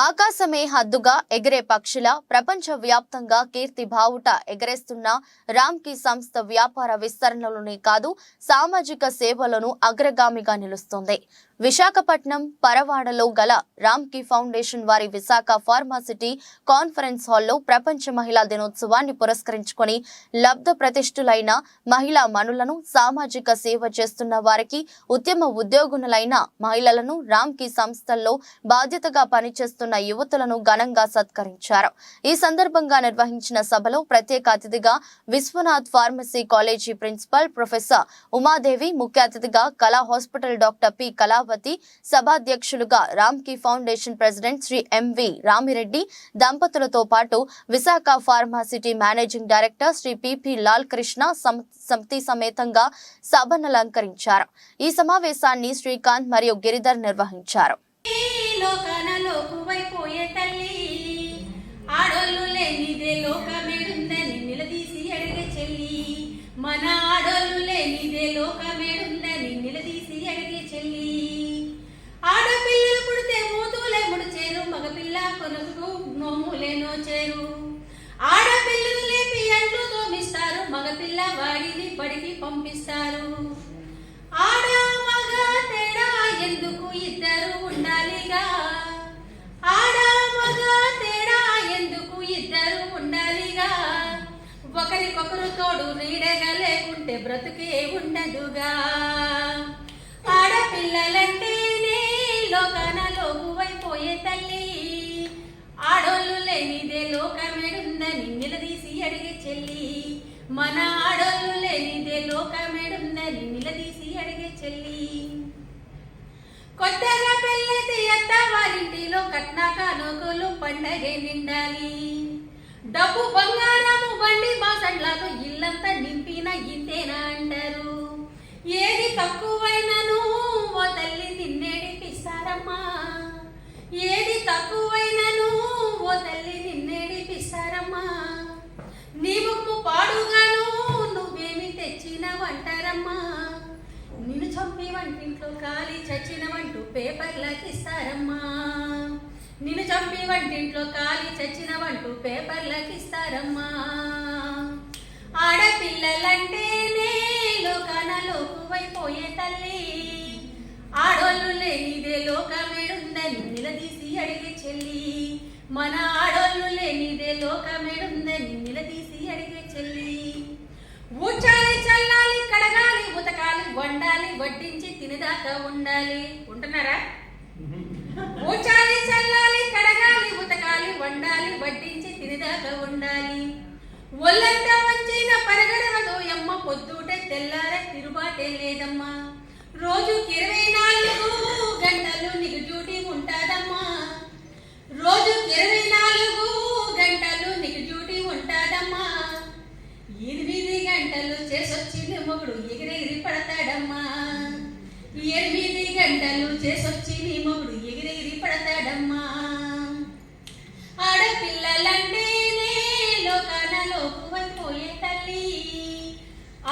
ఆకాశమే హద్దుగా ఎగిరే పక్షుల ప్రపంచ వ్యాప్తంగా కీర్తి బావుట ఎగరేస్తున్న రామ్కీ సంస్థ వ్యాపార విస్తరణలోనే కాదు సామాజిక సేవలను అగ్రగామిగా నిలుస్తుంది. విశాఖపట్నం పరవాడలో గల రామ్కీ ఫౌండేషన్ వారి విశాఖ ఫార్మాసిటీ కాన్ఫరెన్స్ హాల్లో ప్రపంచ మహిళా దినోత్సవాన్ని పురస్కరించుకొని లబ్ధ ప్రతిష్ఠులైన మహిళా మనులను, సామాజిక సేవ చేస్తున్న వారికి, ఉద్యమ ఉద్యోగులైన మహిళలను, రామ్కీ సంస్థల్లో బాధ్యతగా పనిచేస్తున్న యువతులను ఘనంగా సత్కరించారు. ఈ సందర్భంగా నిర్వహించిన సభలో ప్రత్యేక అతిథిగా Viswanath pharmacy college principal professor Umadevi, ముఖ్య అతిథిగా Kala hospital doctor P Kalavathi, సభాధ్యక్షులుగా Ramky foundation president Shri M V Ramireddy దంపతులతో పాటు Visakha pharma city managing director Shri P P Lal Krishna సమితి సమేతంగా సభను అలంకరించారు. ఈ సమావేశాన్ని శ్రీకాంత్ మరియు గిరిధర్ నిర్వహించారు. మన ఆడోళ్ళు లేనిదే లోకమేడుందని నిలదీసి అడిగే చెల్లి. ఆడపిల్లలు పుడితే మూతులే ముడిచేరు, మగపిల్ల కొనుకు నోములే నోచేరు. ఆడపిల్లలు లేపి అంట్లు తోమిస్తారు, మగపిల్ల వాడిని బడికి పంపిస్తారు. ఆడ మగ తేడా ఎందుకు ఇద్దరు ఉండాలిగా, ఆడ మగ తేడా ఎందుకు ఇద్దరు ఉండాలిగా. ఒకరికొకరు తోడు నీడగా లేకుంటే బ్రతుకే ఉండదుగా. ఆడపిల్లలంటేనే లోకాన లోగువైపోయే తల్లి. ఆడోళ్ళు లేనిదే లోకమేడుందని నిలదీసి అడిగే చెల్లి. మన ఆడోళ్ళు లేనిదే లోకమేడుందని నిలదీసి అడిగే చెల్లి. కొత్తగా పెళ్ళైతే అత్త వారింటిలో కట్న కానుకలు పండగే నిండాలి. డబ్బు బంగారము బండి బాసండ్లతో ఇల్లంతా నింపిన ఇంతేనా అంటారు. ఏది తక్కువైనను ఓ తల్లి నిన్నేడిపిస్తారమ్మా, ఏది తక్కువైనను ఓ తల్లి నిన్నేడిపిస్తారమ్మా. నీ ముక్కు పాడుగాను నువ్వేమి తెచ్చినవంటారమ్మా. నిన్ను చంపి వంటింట్లో కాలి చచ్చినవంటూ పేపర్లకి ఇస్తారమ్మా. నిన్ను చంపి వంటింట్లో కాలి చచ్చినవంటూ పేపర్లకి ఇస్తారమ్మా. ఆడపిల్లలంటేనే లోకాన లోకువైపోయే తల్లి. ఆడోళ్ళు లేనిదే లోకమేడుందని నిలదీసి అడిగే చెల్లి. మన ఆడోళ్ళు లేనిదే లోకమేడుందని నిలదీసి అడిగే చెల్లి. ఊడ్చాలి, చల్లాలి, కడగాలి, ఉతకాలి, వండాలి, వడ్డించి తినేదాకా ఉండాలి. ఉంటున్నారా? ఊడ్చాలి, చల్లాలి, కడగాలి, ఉతకాలి, వండాలి, వడ్డించి తినేదాకా ఉండాలి. ఒళ్ళంతా వంచిన పరగడవదో ఎమ్మ, పొద్దుటే తెల్లారే తిరుబాటే లేదమ్మా. రోజుకి 24 గంటలు నీకు డ్యూటీ ఉంటాదమ్మా. రోజుకి 24 గంటలు నీకు డ్యూటీ ఉంటాదమ్మా. 8 గంటలు చేసొచ్చిన మొగుడు ఎగిరెగిరి పడతాడమ్మా. 8 గంటలు చేసొచ్చి నీ మొగుడు ఎగిరెగిరి పడతాడమ్మా. ఆడపిల్లలంటేనే లోకాన లోకువైపోయే తల్లి.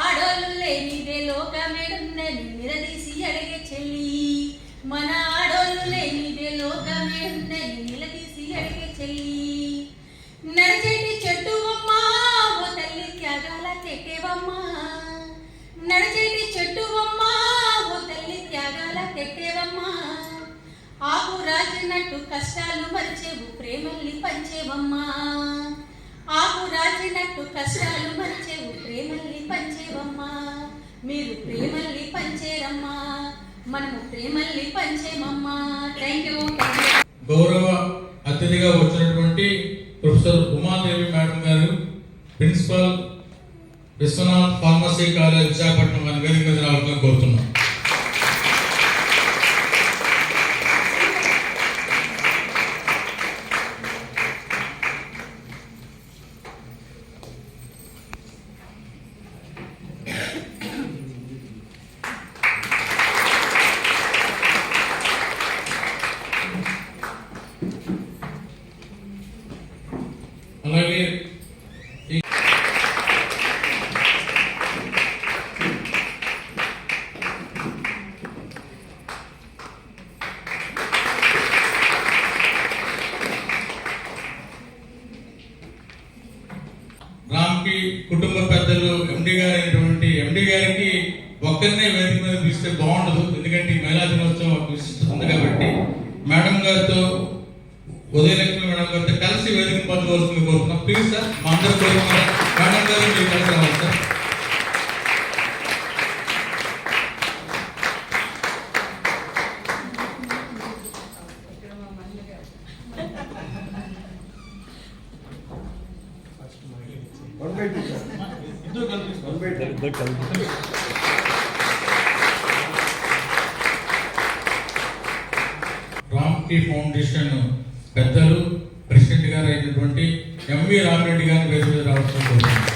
ఆడోళ్ళు లేనిదే లోకమేడుందని నిలదీసి అడిగే చెల్లి. మన ఆడోళ్ళు లేనిదే లోకమేడుందని నిలదీసి అడిగే చెల్లి. నడిచేటి చెట్టు అమ్మా ఓ తల్లి త్యాగాల తెట్టేవమ్మా. నడిచేటి చెట్టు అమ్మా ఓ తల్లి త్యాగాల తెట్టేవమ్మా. ఆకు రాజినట్టు కష్టాలు మరిచేవు, ప్రేమల్ని పంచేవమ్మా. ఆకు రాజినట్టు కష్టాలు మరిచేవు, ప్రేమల్ని పంచేవమ్మా. మీరు ప్రేమల్ని పంచేరమ్మా, మనము ప్రేమల్ని పంచేమమ్మా. Thank you. గౌరవ అతిథిగా వచ్చినటువంటి ప్రొఫెసర్ ఉమాదేవి మేడం గారు, principal Vishwanath pharmacy college Visakhapatnam అని వేదిక మీద రావాలని కోరుతున్నాం. అలాగే రామ్కి కుటుంబ పెద్దలు ఎండి గారికి ఒక్కరినే వేదిక మీద పిలిస్తే బాగుండదు, ఎందుకంటే ఈ మహిళా దినోత్సవం విశిష్టత ఉంది కాబట్టి మేడం గారితో ఉదయలక్ష్మి మేడం గారితో కలిసి వేదిక పంచుకోవాల్సింది కోరుతున్నాం. ప్లీజ్ సార్, మా అందరూ కోరుకున్నారు మేడం గారు మీరు కలిసి రావాలి సార్. రామ్కి ఫౌండేషన్ పెద్దలు ప్రెసిడెంట్ గారు అయినటువంటి ఎంవి రామిరెడ్డి గారిని వేదిక మీద రావాల్సిన కోరుతున్నాను.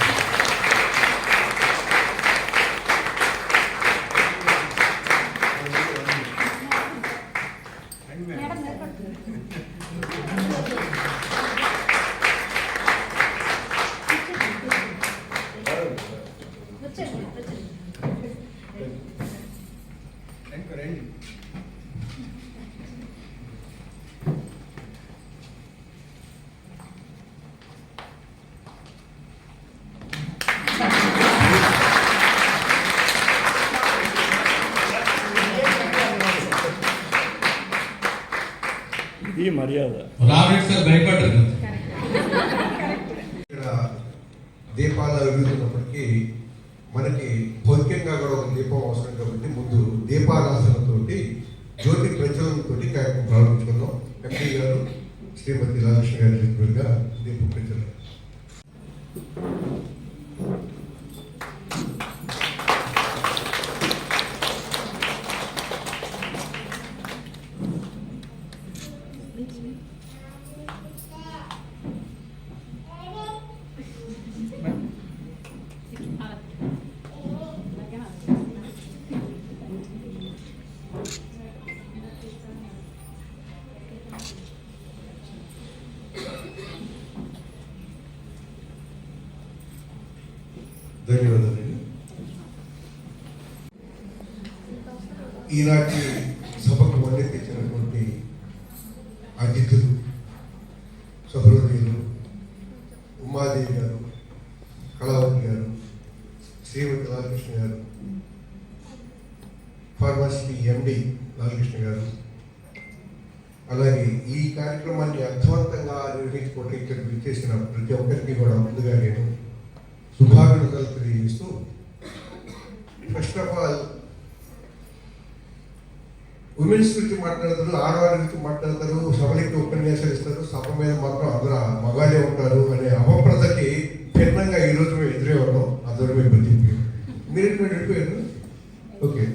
ఈ మర్యాద రామిరెడ్డి సార్ భయపడ్డారు. ఇక్కడ దీపాలు వెలుగుతున్నప్పటికీ మనకి భౌతికంగా కూడా ఒక దీపం అవసరం కాబట్టి ముందు దీపారాధనతో జ్యోతి ప్రజ్వలనతో కార్యక్రమం ప్రారంభించుకున్నాం. ఎంపీ గారు శ్రీమతి రామకృష్ణ గారి చేతులుగా దీప ప్రజ్వలన. ధన్యవాదాలండి. ఈనాటి సభకు తెచ్చినటువంటి అతిథులు, సహృదయులు, ఉమాదేవి గారు, కళావతి గారు, శ్రీమతి లాలకృష్ణ గారు, ఫార్మసీ ఎండి లాలకృష్ణ గారు, అలాగే ఈ కార్యక్రమాన్ని అర్థవంతంగా నిర్వహించుకోవడం ఇక్కడ విచ్చేసిన ప్రతి ఒక్కరికి కూడా ముందుగా నేను శుభాభినందనలు తెలియజేస్తూ, ఫస్ట్ ఆఫ్ ఆల్ ఉమెన్స్ గురించి మాట్లాడతారు, ఆడవారి గురించి మాట్లాడతారు, సభలకి ఉపన్యాసాలు ఇస్తారు, సభ మీద మాత్రం అందరూ మగాళ్ళే ఉంటారు అనే అపప్రదకి భిన్నంగా ఈరోజు మేము ఎదురే ఉన్నాం. అందరూ మేము బతికిపోయాం. మీరు వెళ్ళిపోయారు. ఓకే,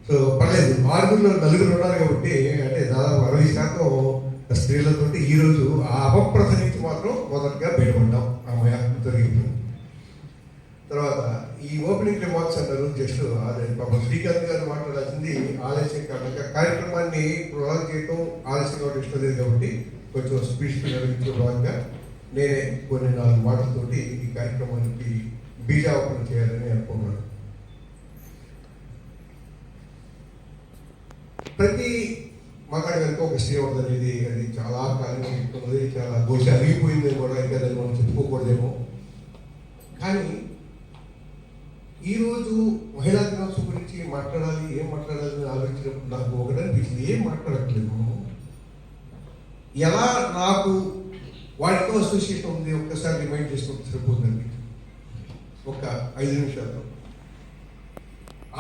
సో పర్లేదు, ఆరుగురులో నలుగురు ఉన్నారు కాబట్టి అంటే దాదాపు 60% స్త్రీలతో ఈరోజు ఆ అపప్రద నుంచి మాత్రం మొదటగా బయటపడ్డాం. ఆ తొలగిపోయింది. తర్వాత ఈ ఓపెనింగ్ రిమార్క్స్ అన్నారు, జస్ట్ పాపం శ్రీకాంత్ గారు మాట్లాడాల్సింది ఆలస్యం కారణంగా కార్యక్రమాన్ని ప్రొలాంగ్ చేయడం ఆలస్యంగా ఇష్టం లేదు కాబట్టి కొంచెం స్పీచ్ నిర్వహించే భాగంగా నేనే కొన్ని 4 మాటలతోటి ఈ కార్యక్రమానికి బీజావపన చేయాలని అనుకున్నాను. ప్రతి మగాడి వెనుక ఒక స్త్రీ ఉంటుంది అనేది అది చాలా కాలంగా చెప్తున్నది, చాలా బహుశా అరిగిపోయింది కూడా, ఇంకా దాన్ని మనం చెప్పుకోకూడదేమో. కానీ ఈరోజు మహిళా దినోత్సవం గురించి మాట్లాడాలి, ఏం మాట్లాడాలని ఆలోచించినప్పుడు నాకు ఒకటే అనిపించింది, ఏం మాట్లాడట్లేదు మనము. ఎలా నాకు వాటితో అసోసియేషన్ ఉంది ఒక్కసారి రిమైండ్ చేసుకుంటే సరిపోతుందండి. ఒక 5 నిమిషాలు.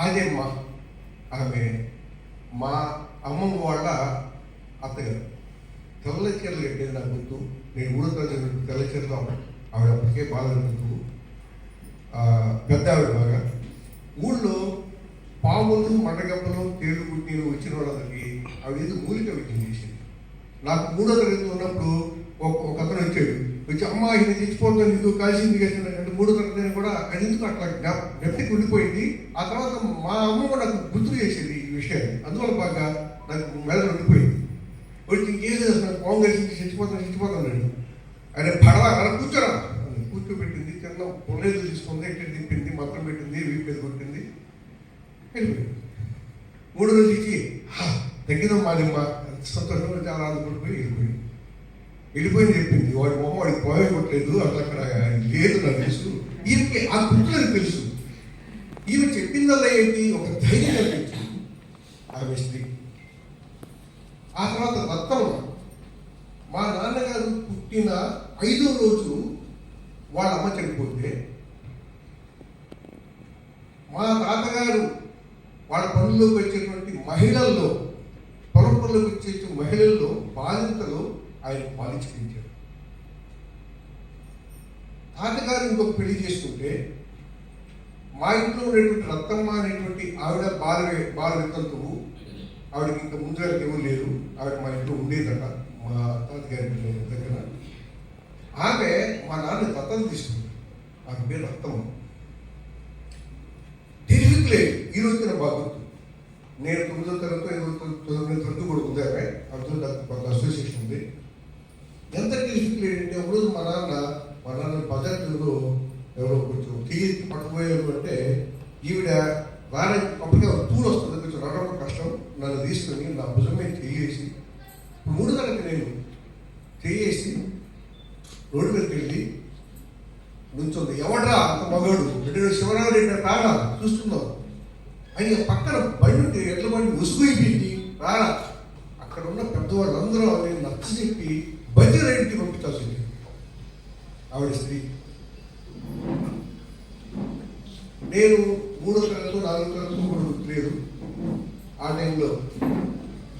ఆదేమ్మ, ఆమె మా అమ్మమ్మ వాళ్ళ అత్తగారు. తెల్ల చీరలు కట్టేది నాకు గుర్తు. నేను 3వ తరగతి తెల్ల చీరలు ఆవిడ అప్పటికే బాగా గుర్తు. పెద్ద ఆవిడ బాగా. ఊళ్ళో పాములు, మండగంపలు, తేళ్లు గుడ్డీలు వచ్చిన వాళ్ళకి ఆవిడ ఏదో మూలిక విద్యం చేసింది. నాకు 3వ తరగతి ఉన్నప్పుడు ఒక అతను వచ్చాడు. వచ్చి అమ్మ ఇది తెచ్చిపోతుంది, ఇది కలిసింది కలిసిందంటే 3వ తరగతి కూడా అది ఎందుకు అట్లా గట్టికి ఉండిపోయింది. ఆ తర్వాత మా అమ్మ నాకు గుర్తు చేసేది ఈ విషయాన్ని. అందువల్ల బాగా నాకు మెదడు ఉండిపోయింది. వచ్చి ఇంకేం లేదు, అసలు పాము కలిసి చచ్చిపోతాను. ఆయన పడవ అలా కూర్చోరా కూర్చోబెట్టింది, చిన్న పొలేలు తీసుకుంది, ఎక్కడ తిప్పింది, మంత్రం పెట్టింది, వీపు మీద కొట్టింది, వెళ్ళిపోయింది. 3వ రోజు ఇచ్చి తగ్గిదాం మాదిమ్మ సంతోషంగా చాలా ఆనందపడిపోయి వెళ్ళిపోయింది. వెళ్ళిపోయింది చెప్పింది. వాడి మొహం వాడికి పోయి కొట్టలేదు, అట్లా అక్కడ లేదు నాకు తెలుసు. ఈమెకి ఆ గుర్తులకు తెలుసు. ఈమె చెప్పిందల్లా ఏంటి, ఒక ధైర్యం కల్పించింది ఆమె స్త్రీ. ఆ తర్వాత రత్నమ్మ, మా నాన్నగారు పుట్టిన 5వ రోజు వాళ్ళ అమ్మ చనిపోతే, మా తాతగారు వాళ్ళ పనుల్లోకి వచ్చేటువంటి మహిళల్లో, పొలం పనులకు వచ్చే మహిళల్లో బాధితులు ఆయన పాలించుకుంటారు. తాతగారు ఇంకొక పెళ్లి చేసుకుంటే మా ఇంట్లో ఉన్నటువంటి రత్తమ్మ అనేటువంటి ఆవిడ బాల వితంతువు. ఆవిడకి ఇంకా ముందు గారికి ఎవరు లేరు. ఆవిడ మా ఇంట్లో ఉండేదట మా తాతగారి దగ్గర. ఆమె మా నాన్న దత్తత తీసుకుంది. ఆమె పేరు రత్తమ్మ. తెలివికి లేదు. ఈ రోజు నా బాగుంది. నేను 9వ తరగతి 9వ తరగతి కూడా ఉంది. ఆమె అందులో కొంత అసోసియేషన్ ఉంది. ఎంత తెలివికి లేదంటే, ఒకరోజు మా నాన్న పద్ధతిలో ఎవరో కొంచెం తీసి పట్టుకుపోయారు అంటే, ఈవిడ రాని అప్పటికే తూలు వస్తుంది, కొంచెం నడవడం కష్టం. నన్ను తీసుకొని నా భుజం మీద చేసి 3వ తరగతి నేను చేసి రోడ్డు మీదకి వెళ్ళి నుంచుంది. ఎవడ్రా అంత మగాడు, శివరావు రెడ్డి రారా చూస్తున్నావు అని పక్కన బండి ఉంటే ఎట్ల బండి ఉసుగుయిపోయింది. రారా, అక్కడ ఉన్న పెద్దవాళ్ళందరూ నేను నచ్చ చెప్పి బంజారాయింటికి పంపించాల్సింది. ఆవిడ స్త్రీ. నేను 3వ తరగతి 4వ తరగతి కూడా లేదు. ఆ టైంలో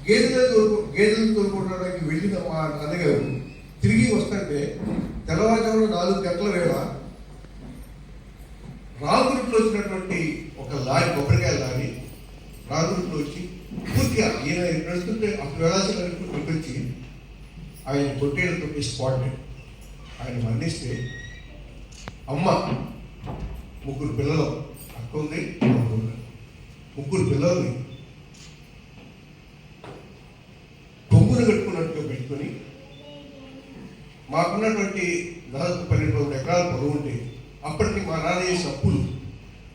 గేదెలు తోలుకోవడానికి వెళ్ళిన మా నాన్నగారు తిరిగి వస్తుంటే తెల్లవారుజామున 4 గంటల వేళ రాగురుట్లో వచ్చినటువంటి ఒక లారీ, కొబ్బరికాయల లారీ రాగురుట్లో వచ్చి పూర్తిగా ఈయన నడుస్తుంటే అప్పుడు వెళ్ళాల్సిన కొట్టొచ్చి ఆయన కొట్టేయడంతో స్పాట్ ఆయన మరణిస్తే, అమ్మ 3 పిల్లలు, అక్క ఉంది, 3 పిల్లల్ని కొమ్మును కట్టుకున్నట్టుగా పెట్టుకొని, మాకున్నటువంటి దాదాపు 12 ఎకరాల పొలం ఉంటే అప్పటికి మా నాన్న చేసిన అప్పులు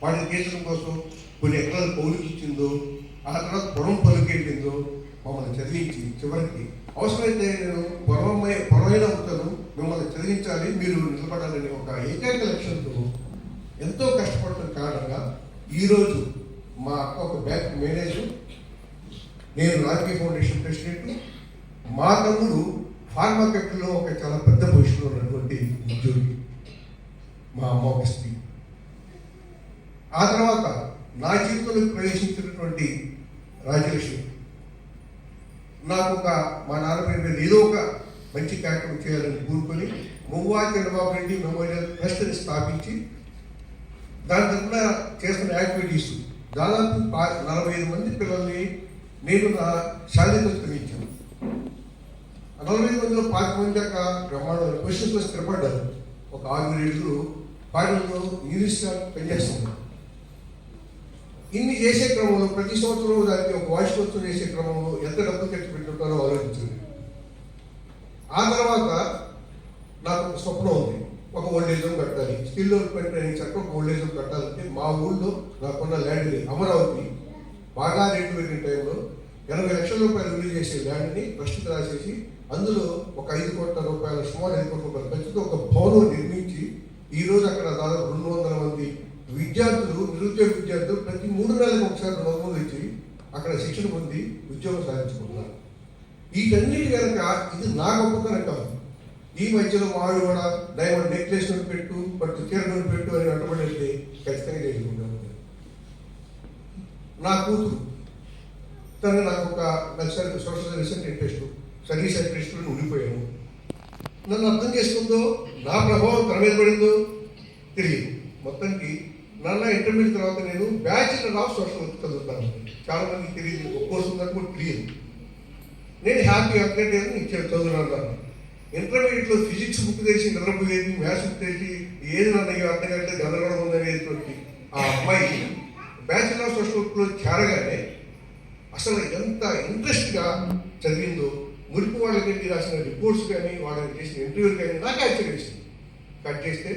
వాటిని తీర్చడం కోసం కొన్ని ఎకరాలు పౌరుకి ఇచ్చిందో, ఆ తర్వాత పొలం పలుకెళ్ళిందో మమ్మల్ని చదివించి చివరికి అవసరమైతే నేను పొరవైన అవుతాను, మిమ్మల్ని చదివించాలి, మీరు నిలబడాలని ఒక ఏకైక లక్ష్యంతో ఎంతో కష్టపడటం కారణంగా ఈరోజు మా అక్క ఒక బ్యాంక్ మేనేజర్, నేను రాజకీయ ఫౌండేషన్ ప్రెసిడెంట్, మా తమ్ముడు ఫార్మా ఫ్యాక్టరీలో ఒక చాలా పెద్ద పొజిషన్లో ఉన్నటువంటి ఉద్యోగి, మా అమ్మ ఒక స్త్రీ. ఆ తర్వాత నా జీవితంలో ప్రవేశించినటువంటి రాజలక్ష్మి నాకు మా నాన్న పేరు మీద ఏదో ఒక మంచి కార్యక్రమం చేయాలని కూరుకొని మువ్వా చంద్రబాబు రెడ్డి మెమోరియల్ ట్రస్ట్ని స్థాపించి దాని తరఫున చేస్తున్న యాక్టివిటీస్ దాదాపు 45 మంది పిల్లల్ని నేను నా శారీరక శ్రమించాను. 45 మందిలో 5 మంది దాకా బ్రహ్మాండ క్వశ్చన్స్ స్థిరపడ్డారు. ఒక 6 పాటలతో యూనివర్సిటీ పనిచేస్తున్నారు. ఇన్ని చేసే క్రమంలో ప్రతి సంవత్సరం దానికి ఒక వార్షికోత్సవం చేసే క్రమంలో ఎంత డబ్బు ఖర్చు పెట్టుకుంటారో ఆలోచించింది. ఆ తర్వాత నాకు ఒక స్వప్నం ఉంది, ఒక ఓల్డేజ్ హోమ్ కట్టాలి. స్కిల్ డెవలప్మెంట్ ట్రైనింగ్ సెంటర్ ఒక ఓల్డేజ్ హోమ్ కట్టాలంటే మా ఊళ్ళో నాకున్న ల్యాండ్ అమరావతి బాగా రేటు పెరిగిన టైంలో 80 లక్షల రూపాయలు విలువ చేసే ల్యాండ్ని ట్రస్ట్కి రాసేసి అందులో ఒక 5 కోట్ల రూపాయల, సుమారు 5 కోట్ల రూపాయల ఖర్చుతో ఒక భవనం నిర్మించి ఈరోజు అక్కడ దాదాపు 200 మంది విద్యార్థులు, నిరుద్యోగ విద్యార్థులు ప్రతి 3 నెలలకు ఒకసారి 2 మంది వచ్చి అక్కడ శిక్షణ పొంది ఉద్యోగం సాధించుకుంటున్నారు. వీటన్నిటి కనుక ఇది నా గొప్పతనం కాదు. ఈ మధ్యలో వాడు కూడా డైమండ్ నెక్లెస్ పెట్టు, పట్టు చీరను పెట్టు అని అంటబడితే ఖచ్చితంగా చేసుకుంటాను. నా కూతురు తను నాకు ఒక social service interest, service interest ఉండిపోయాను. నన్ను అర్థం చేసుకుందో, నా ప్రభావం తన మీద పడిందో తెలియదు. మొత్తానికి నన్న ఇంటర్మీడియట్ తర్వాత నేను బ్యాచిలర్ ఆఫ్ సోషల్ వర్క్ చదువుతాను. చాలా మందికి తెలియదు, ఒక కోర్సు ఉందని కూడా తెలియదు. నేను హ్యాపీ అప్డేట్ ఇచ్చాను, చదువున్నాను. ఇంటర్మీడియట్లో ఫిజిక్స్ బుక్ తెచ్చి నిద్రపోయేది, మ్యాథ్స్ బుక్ తెచ్చి ఏది నన్నయ్యో అర్థం కంటే గందరగోళం ఉందనేటువంటి ఆ అమ్మాయి బ్యాచిలర్ ఆఫ్ సోషల్ వర్క్లో చేరగానే అసలు ఎంత ఇంట్రెస్ట్గా చదివిందో, మురికి వాళ్ళకి రాసిన రిపోర్ట్స్ కానీ, వాళ్ళకి చేసిన ఇంటర్వ్యూలు కానీ నాకు ఆశ్చర్యించింది. కట్ చేస్తే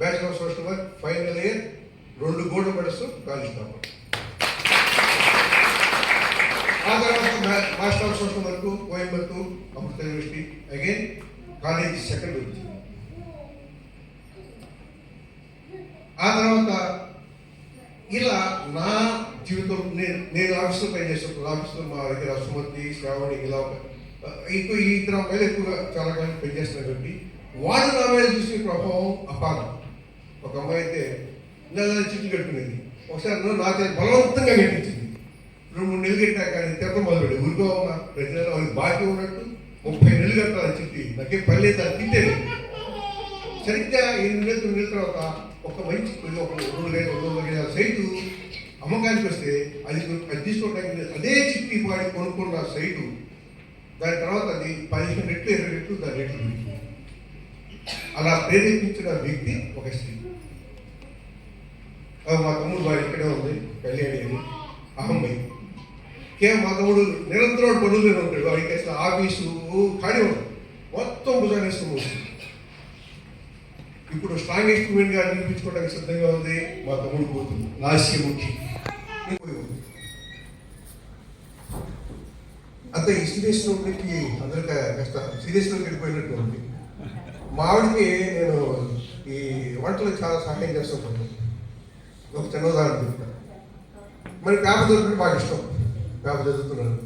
bachelor of social work final year 2 gold medals college topper. ఆ తర్వాత master of social work Coimbatore Amrita university, again college second వచ్చింది. ఆ తర్వాత ఇలా నా జీవితం నేను ఆఫీస్లో పనిచేస్తున్నప్పుడు ఆఫీస్లో మా దగ్గర సుమతి శ్రావణి ఇలా ఎక్కువ ఈ ఇద్దరు అమ్మాయిలు ఎక్కువగా చాలా కాలం పనిచేస్తున్నారు కాబట్టి వాళ్ళు నా మీద చూసిన ప్రభావం అపారం. ఒక అమ్మాయి అయితే నెల చిట్లు కట్టుకునేది, ఒకసారి నాకు బలవంతంగా కట్టించింది. 2-3 నెలలు కట్టాక కానీ తిప్ప మొదలుపెట్టి ఊరుకోవమ్మా ప్రతి నెల వాళ్ళకి బాకీ ఉన్నట్టు 30 నెలలు కట్టాలి చిట్టి, నాకేం పని లేదు అని తిట్టేది. సరిగ్గా 8 నెలలు 9 నెలల తర్వాత ఒక మంచి ఒక 2,000 సైటు అమ్మకానికి వస్తే అది తీసుకోవడానికి అదే చిట్టి వాడి కొనుక్కున్న సైటు దాని తర్వాత అది 15 రెట్లు 20 రెట్లు దాని రేట్లు పెరిగింది. అలా ప్రేరేపించిన వ్యక్తి ఒక స్త్రీ. మా తమ్ముడు వాడు ఇక్కడే ఉంది, కళ్యాణి అని అహమ్మాయి. కేవలం మా తమ్ముడు నిరంతరం పనులు ఉంటాడు, వాడికి అసలు ఆఫీసు ఖాళీ ఉండదు, మొత్తం భుజాన్ని వేసుకుని వస్తుంది. ఇప్పుడు స్ట్రాంగెస్ట్ ఉమెన్ గా నిరూపించుకోవడానికి సిద్ధంగా ఉంది మా తమ్ముడు కూతురు లాస్యముఖి. అంత ఈ సీరియస్ నుంచి అందరికీ కాస్త సీరియస్లో వెళ్ళిపోయినట్టు ఉంది. మా ఆవిడకి నేను ఈ వంటలు చాలా సహాయం చేస్తుంటాను. ఒక చిన్న ఉదాహరణ చెప్తాను. మరి పేపర్ చదువుతుంటే బాగా ఇష్టం, పేపర్ చదువుతున్నాను.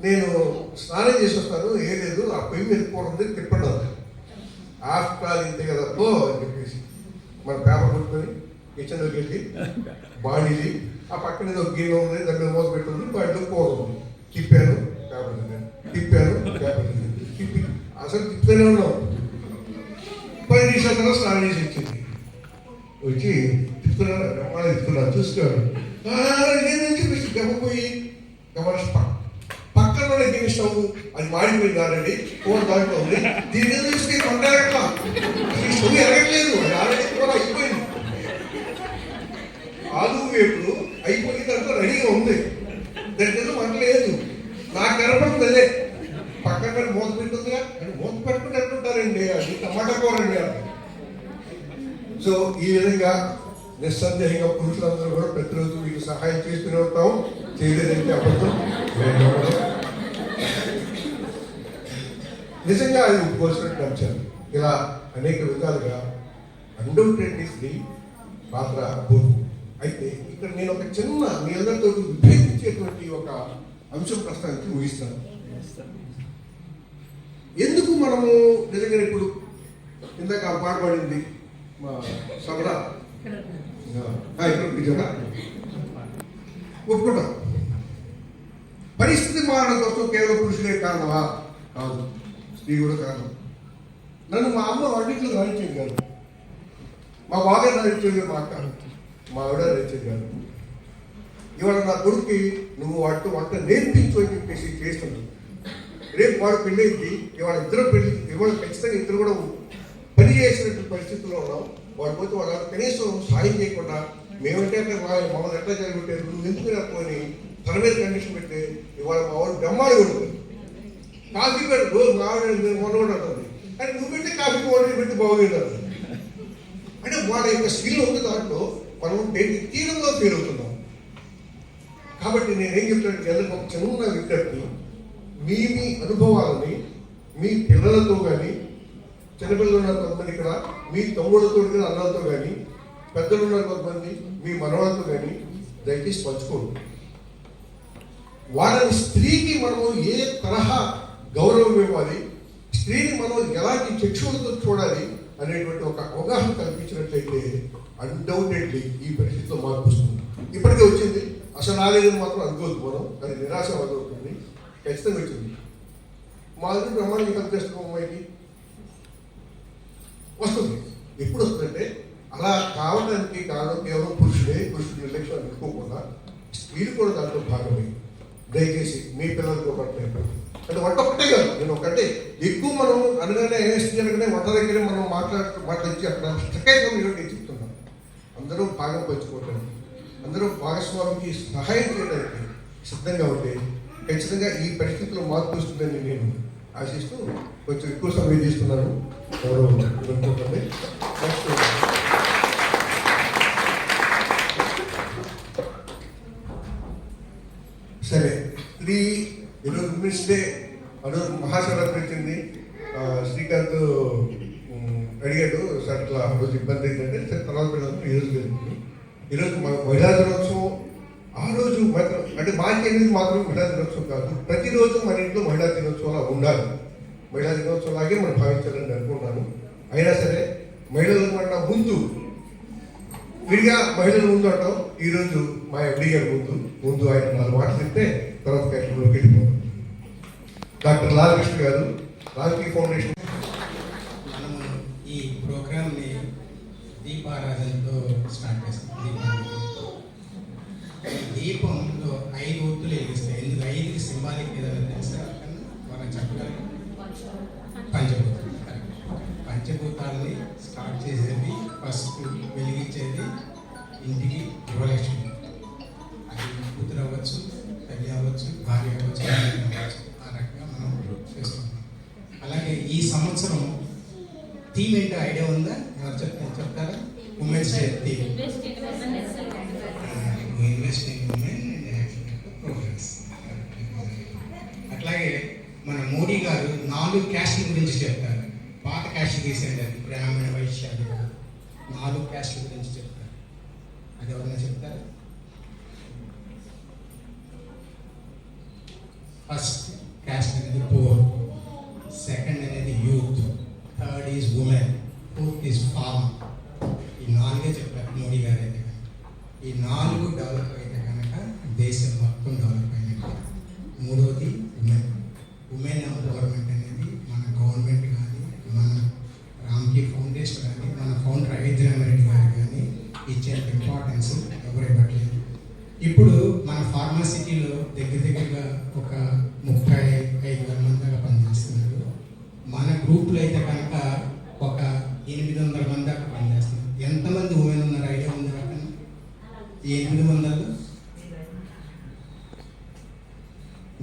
నేను స్నానం చేసి వస్తాను, ఏ లేదు ఆ పొయ్యి మీద కూడుంది తిప్పండి, ఆఫ్టర్ ఆల్ ఇంతే కదా పో అని చెప్పేసి మన పేపర్ కొట్టుకొని కిచెన్లోకి వెళ్ళి బాడీది ఆ పక్కన ఏదో గిన్నె ఉంది, దాని మీద మూత పెట్టుంది, వాటిలో కూర ఉంది. తిప్పాను పేపర్ తిప్పాను పేపర్ తిప్పి అసలు తిప్పుతూనే ఉన్నాం. 10 నిమిషాల తర్వాత స్నానం చేసి వచ్చింది. వచ్చి తిప్పుతున్నాను చూసుకోడు నేను చెప్పేసి గమ్మపోయి పక్కన గిన్నె స్టవ్ అది మాడిపోయింది ఆల్రెడీ, కూర దాంట్లో ఉంది. దీని మీద చూస్తే కొండ స్టవ్ ఎరగట్లేదు, అది ఆల్రెడీ కూర అయిపోయింది. ఆలు వేపుడు అయిపోయిన దాంట్లో రెడీగా ఉంది, దాని మీద మంట లేదు. నాకు కనపడుతుంది అదే పక్కన మూత పెడుతుందిగా అని మూత పెట్టుకుని అంటుంటారండి, అది టమాటా కూర అండి. సో ఈ విధంగా నిస్సందేహంగా పురుషులందరూ కూడా ప్రతిరోజు మీకు సహాయం చేస్తూనే ఉంటాం, చేయలేదంటే అబద్ధం. నిజంగా అది ఒప్పుకోవాల్సినట్టు అంశాలు. ఇలా అనేక విధాలుగా అన్డౌటెడ్లీ స్త్రీ పాత్ర అబోధం. అయితే ఇక్కడ నేను ఒక చిన్న మీ అందరితో విభేదించేటువంటి ఒక అంశం ప్రస్తావించి ముగిస్తాను. ఎందుకు మనము నిజంగా ఇప్పుడు ఇందాక ఆ పాట పడింది మా సభరా నిజంగా ఒప్పుకుంటాం. పరిస్థితి మారడం కోసం కేవలం పురుషులే కారణమా? కాదు, స్త్రీ కూడా కారణం. నన్ను మా అమ్మ వంటింట్లో రాయించేది కాదు, మా బాగా రాయించేది మా అక్క, మా ఆవిడ రాయించేది కాదు. ఇవాళ నా కొడుక్కి నువ్వు వాటితో వంట నేర్పించు అని చెప్పేసి చేస్తున్నావు. రేపు వాడు పెళ్ళైంది, ఇవాళ ఇద్దరు పెళ్ళి, ఇవాళ ఖచ్చితంగా ఇద్దరు కూడా పని చేసినట్టు పరిస్థితుల్లో ఉన్నాం. వాడు పోతే వాళ్ళ కనీసం సాయం చేయకుండా మేమంటే అక్కడ మమ్మల్ని ఎట్లా జరుగుతారు, నువ్వు ఎందుకు రాకపోని తన మీద కండిషన్ పెడితే ఇవాళ మా వాడు బ్రహ్మాడు కొడుతుంది. కాఫీ పెట్టి రోజు మా ఆవిడ మొన్న కూడా అంటుంది, కానీ నువ్వు పెడితే కాఫీ వండి పెట్టి బాగుంది. అంటే వాళ్ళ యొక్క స్కిల్ ఉంది, దాంట్లో మనం తీవ్రంగా ఫీల్ అవుతున్నాం. కాబట్టి నేనేం చెప్తాను, అందరికి ఒక చిన్న విజ్ఞప్తి, మీ అనుభవాలని మీ పిల్లలతో కానీ, చిన్నపిల్లలు ఉన్నారు కొంతమంది ఇక్కడ, మీ తమ్ముళ్ళతో కానీ అన్నలతో కానీ, పెద్దలు ఉన్నారు కొంతమంది మీ మనవాళ్ళతో కానీ దయచేసి పంచుకోండి. వాళ్ళని స్త్రీకి మనం ఏ తరహా గౌరవం ఇవ్వాలి, స్త్రీని మనం ఎలాంటి చక్షులతో చూడాలి అనేటువంటి ఒక అవగాహన కల్పించినట్లయితే అన్డౌటెడ్లీ ఈ పరిస్థితిలో మార్పు వస్తుంది. ఇప్పటికే వచ్చింది, అసలు రాలేదని మాత్రం అనుకోవద్దు మనం, అది నిరాశవాదవుతుంది. ఖచ్చితంగా వచ్చింది. మా దగ్గర బ్రహ్మాండంగా కలిసి చేస్తున్నాం, అమ్మాయికి వస్తుంది. ఎప్పుడు వస్తుందంటే అలా కావడానికి కారణం కేవలం పురుషుడు నిర్లక్ష్యం అనుకోకుండా స్త్రీలు కూడా దాంట్లో భాగమే. దయచేసి మీ పిల్లలతో పట్టినట్టు అంటే వంట ఒకటే కాదు, నేను ఒకటే ఎక్కువ మనం అనగానే అనగానే వంట దగ్గర మనం మాట్లాడిచ్చి అక్కడ చక్కగా నేను చెప్తున్నాను. అందరూ భాగం పంచుకోవటానికి, అందరూ భాగస్వామికి సహాయం చేయడానికి సిద్ధంగా ఉంటే ఖచ్చితంగా ఈ పరిస్థితిలో మార్పు వస్తుందని నేను ఆశిస్తూ కొంచెం ఎక్కువ సమయం తీసుకున్నాను. సరే, ఇది ఈరోజు ఉమెన్స్ డే, ఈరోజు మహాశివరాత్రి వచ్చింది, శ్రీకాంత్ అడిగాడు సార్ ఇట్లా ఆ రోజు ఇబ్బంది అయిందంటే సరే తర్వాత వెళ్ళాము ఈరోజు జరిగింది. ఈరోజు మహిళా దినోత్సవం ఆ రోజు మాత్రం అంటే మార్చి 8 మాత్రం మహిళా దినోత్సవం కాదు, ప్రతిరోజు మన ఇంట్లో మహిళా దినోత్సవం ఉండాలి. మహిళా దినోత్సవం లాగే మనం భావించాలని అనుకుంటున్నాను. అయినా సరే మహిళలు మన ముందు విడిగా మహిళల ముందు అంటాం. ఈరోజు మా ఎండి గారి ముందు ఆయన 4 మాటలు చెప్తే తర్వాత కార్యక్రమంలోకి వెళ్ళిపోతాం. డాక్టర్ లాలకృష్ణ గారు, రాజకీయ ఫౌండేషన్. మనము ఈ ప్రోగ్రామ్ని దీపారాధనతో స్టార్ట్ చేస్తాం. దీపంలో 5 ఒత్తులు వెలిగిస్తాయి. ఎందుకు 5కి సింబాలిక్ ఏదైనా తెలుసా? మనం చెప్పగలం. పంచభూతాలు. పంచభూతాలని స్టార్ట్ చేసేది ఫస్ట్ వెలిగించేది ఇంటికి గృహలక్ష్మి. అది కూతురు అవ్వచ్చు, తల్లి అవ్వచ్చు, భార్య అవ్వచ్చు, ఆ రకంగా మనం చేస్తున్నాం. అలాగే ఈ సంవత్సరం థీమ్ ఏంటో ఐడియా ఉందా? ఎవరు చెప్తారా? Women's day theme investing women and progress. అట్లాగే మన మోడీ గారు 4 క్యాస్ట్ల గురించి చెప్తారు. పాత క్యాస్ట్ తీసేది, బ్రాహ్మణ, వైశ్యాలు, 4 క్యాస్ట్ల గురించి చెప్తారు. అది ఎవరైనా చెప్తారు? ఫస్ట్ క్యాస్ట్ అనేది పూర్, సెకండ్ అనేది youth, third is women, fourth is farmer. ఈ 4 చెప్పారు మోడీ గారు. అయితే ఈ 4 డెవలప్ అయితే కనుక దేశం మొత్తం డెవలప్ అయినట్టు. మూడవది ఉమెన్. ఉమెన్ ఎంపవర్మెంట్ అనేది మన గవర్నమెంట్ కానీ, మన రామ్కి ఫౌండేషన్ కానీ, మన ఫౌండర్ అయోధ్య రామారెడ్డి గారు కానీ ఇచ్చే ఇంపార్టెన్స్ ఎవరు ఇవ్వట్లేదు. ఇప్పుడు మన ఫార్మసిటీలో దగ్గరగా ఒక 35,000 మంది దాకా పనిచేస్తున్నారు. మన గ్రూప్లో అయితే కనుక ఒక 800 మంది దాకా పనిచేస్తున్నారు. ఎంతమంది ఉమెన్ ఉన్నారు ఐడియా ఉంది? ఈ 800లో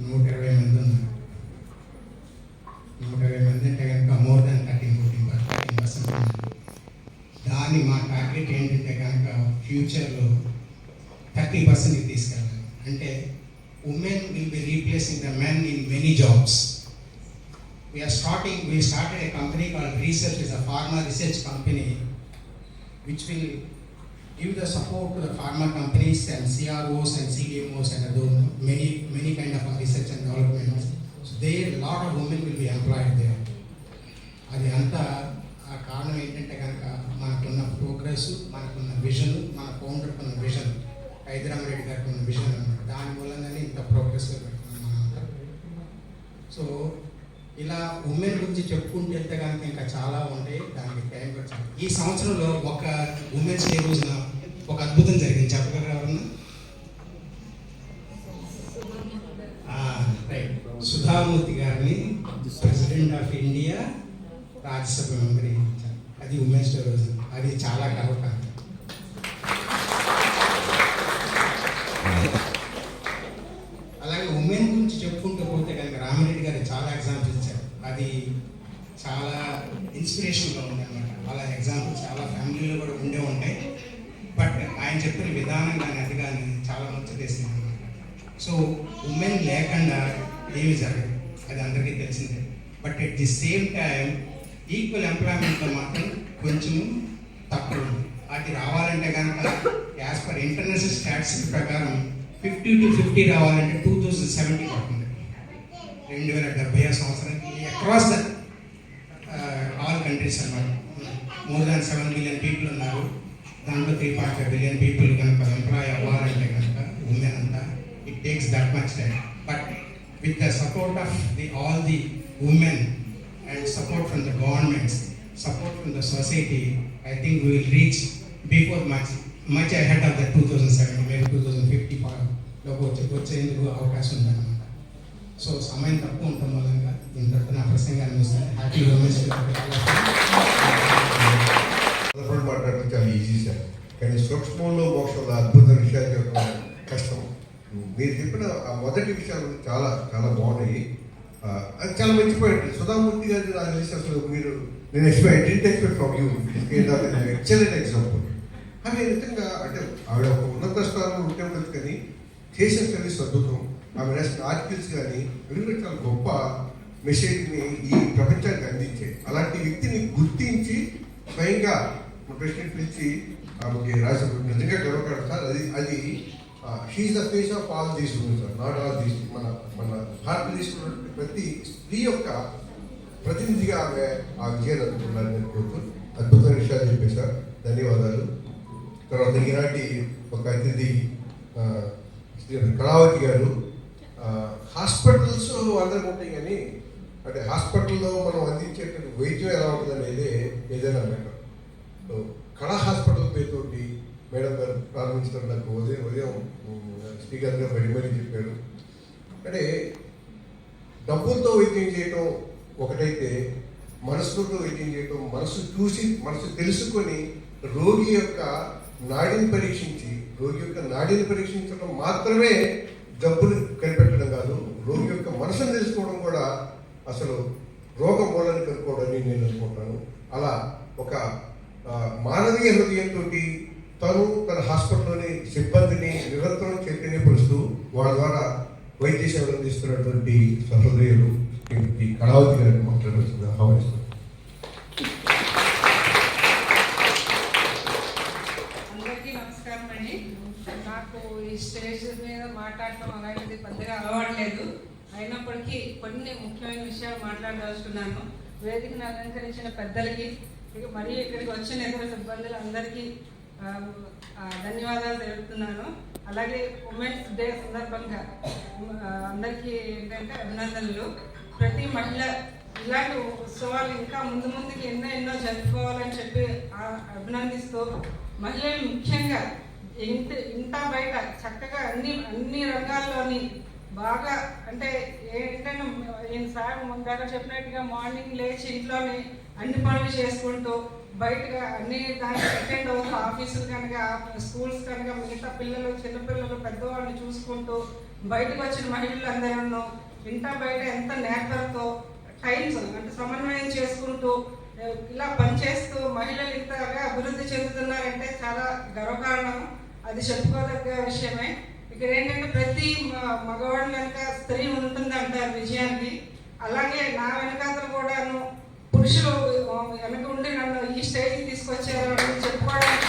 120 మంది ఉన్నారు. 120 మంది అంటే కనుక మోర్ దాన్ 13-14% ఉన్నారు. దాన్ని మా టార్గెట్ ఏంటంటే కనుక ఫ్యూచర్లో 30%కి తీసుకెళ్ళాలి. అంటే women will be replacing the men in many jobs. We started a company called Research. Is a pharma research company which will give the support to the pharma companies and CROs and CDMOs and many kind of research and development. So there a lot of women will be employed there. అది అంతా ఆ కారణం ఏంటంటే కనుక మనకున్న progress, మనకున్న vision, మన ఫౌండర్కి ఉన్న విజన్, హైదరాబాద్ గారికి ఉన్న విజన్ అనమాట. దాని మూలంగానే ఇంత ప్రోగ్రెస్లో పెట్టుకున్నాం మనంతా. సో ఇలా ఉమెన్ గురించి చెప్పుకుంటూ వెళ్తే కనుక ఇంకా చాలా ఉంటాయి. దానికి టైం కూడా చాలా. ఈ సంవత్సరంలో ఒక ఉమెన్స్ డే రోజున ఒక అద్భుతం జరిగింది. చెప్పగలరా ఎవరన్నా? రైట్. సుధామూర్తి గారిని president of India Rajya Sabha member ఇచ్చారు. అది ఉమెన్స్ డే రోజు. అది చాలా గర్వకారణం. అలాగే ఉమెన్ గురించి చెప్పుకుంటూ పోతే కనుక రామిరెడ్డి గారు చాలా ఎగ్జాంపుల్స్ ఇచ్చారు. అది చాలా ఇన్స్పిరేషన్గా ఉంది అన్నమాట. అలా ఎగ్జాంపుల్స్ చాలా ఫ్యామిలీలో కూడా ఉండే ఉంటాయి. బట్ ఆయన చెప్పిన విధానం కానీ అది కానీ చాలా ముచ్చటేసింది అనమాట. సో ఉమెన్ లేకుండా ఏమి జరగదు, అది అందరికీ తెలిసిందే. But at the same time equal ఎంప్లాయ్మెంట్లో మాత్రం కొంచెము తక్కువ ఉంది. అది రావాలంటే కనుక యాజ్ పర్ ఇంటర్నేషనల్ స్టాటిస్టిక్స్ ప్రకారం 50 to 50 రావాలంటే 2070 పడుతుంది. 2070 సంవత్సరానికి అక్రాస్ ద ఆల్ కంట్రీస్ అన్నమాట. మోర్ దాన్ 7 బిలియన్ పీపుల్ ఉన్నారు. దాంట్లో 3.5 బిలియన్ పీపుల్ కనుక ఎంప్లాయ్ అవ్వాలంటే కనుక ఉమెన్ అంతా it takes that much time. But with the support of all the women and support from the governments, support from the society, I think we will reach before much ahead of the 2070, maybe 2055 వచ్చేందుకు అవకాశం ఉందన్నమాట. So సమయం తక్కువ ఉండటం మూలంగా ఇంతటితో నా ప్రసంగాన్ని ముగిస్తాను. Happy women's day. మాట్లాడటం చాలా ఈజీ సార్, కానీ సూక్ష్మంలో మోక్షంలో అద్భుత విషయాలు చెప్పడం కష్టం. మీరు చెప్పిన ఆ మొదటి విషయాలు చాలా చాలా బాగున్నాయి. అది చాలా మంచి పాయింట్. సుధామూర్తి గారి నాకు తెలిసి అసలు నేను expect from you excellent example. ఆమె నిజంగా అంటే ఆవిడ ఒక ఉన్నత స్థానంలో ఉంటే ఉండదు, కానీ చేసిన సర్వీస్ అద్భుతం. ఆమె రాసిన ఆర్టికల్స్ కానీ చాలా గొప్ప మెసేజ్ని ఈ ప్రపంచానికి అందించే అలాంటి వ్యక్తిని గుర్తించి స్వయంగా ప్రెసిడెంట్ పిలిచి ఆమెకి రాసినప్పుడు నిజంగా గర్వకారం సార్. అది she the face of all these women sir, not all these. మన భారతదేశంలో ఉన్నటువంటి ప్రతి స్త్రీ యొక్క ప్రతినిధిగా ఆమె ఆ విజయాన్ని అందుకున్నారని కోరుతూ అద్భుతమైన విషయాలు చెప్పారు సార్. ధన్యవాదాలు. తర్వాత ఈనాటి ఒక అతిథి కళావతి గారు. హాస్పిటల్స్ అందరికి ఉంటాయి కానీ అంటే హాస్పిటల్లో మనం అందించేటువంటి వైద్యం ఎలా ఉంటుంది అనేది ఏదైనా మేడం. కళా హాస్పిటల్ పేరుతోటి మేడం గారు ప్రారంభించడం నాకు ఉదయం శ్రీగారు గారు మరీ చెప్పారు. అంటే డబ్బులతో వైద్యం చేయటం ఒకటైతే మనసుతో వైద్యం చేయటం, మనసు చూసి మనసు తెలుసుకొని రోగి యొక్క నాడిని పరీక్షించడం మాత్రమే జబ్బులు కనిపెట్టడం కాదు, రోగి యొక్క మనసును తెలుసుకోవడం కూడా అసలు రోగ మూలాన్ని కనుక్కోవడానికి నేను అనుకుంటున్నాను. అలా ఒక మానవీయ హృదయంతో తను తన హాస్పిటల్లోని సిబ్బందిని నిరంతరం చైతన్యపరుస్తూ వాళ్ళ ద్వారా వైద్య సేవలు అందిస్తున్నటువంటి సహృదయులు శ్రీమతి కళావతి గారిని మాట్లాడవలసిందిగా ఆహ్వానిస్తున్నాను. అందరికీ నమస్కారం అండి. నాకు ఈ స్టేజ్ మీద మాట్లాడటం అలాంటిది పెద్దగా అలవాట్లేదు. అయినప్పటికీ కొన్ని ముఖ్యమైన విషయాలు మాట్లాడదలుచుకున్నాను. వేదికను అలంకరించిన పెద్దలకి, మరియు ఇక్కడికి వచ్చిన ఇతర సిబ్బందులు అందరికీ ధన్యవాదాలు తెలుపుతున్నాను. అలాగే ఉమెన్స్ డే సందర్భంగా అందరికీ ఏంటంటే అభినందనలు. ప్రతి మహిళ ఇలాంటి ఉత్సవాలు ఇంకా ముందుకి ఎన్నో జరుపుకోవాలని చెప్పి అభినందిస్తూ, మహిళలు ముఖ్యంగా ఇంట బయట చక్కగా అన్ని రంగాల్లోని బాగా అంటే ఏంటంటే సార్ ముందాక చెప్పినట్టుగా మార్నింగ్ లేచి ఇంట్లోని అన్ని పనులు చేసుకుంటూ బయటగా అన్ని దానికి అటెండ్ అవుతూ ఆఫీసులు కనుక స్కూల్స్ కనుక మిగతా పిల్లలు చిన్నపిల్లలు పెద్దవాళ్ళని చూసుకుంటూ బయటకు వచ్చిన మహిళలు అందరూ ఇంట బయట ఎంత నేర్పరతో టైమ్స్ అంటే సమన్వయం చేసుకుంటూ ఇలా పనిచేస్తూ మహిళలు ఇంతగా అభివృద్ధి చెందుతున్నారంటే చాలా గర్వకారణం. అది చెప్పుకోదగ్గ విషయమే. ఇక్కడ ఏంటంటే ప్రతి మగవాడి వెనక స్త్రీ ఉంటుంది అంటారు విజయానికి. అలాగే నా వెనకాతలు కూడాను పురుషులు వెనక ఉండి నన్ను ఈ స్టేజ్కి తీసుకొచ్చారు అని చెప్పుకోవడానికి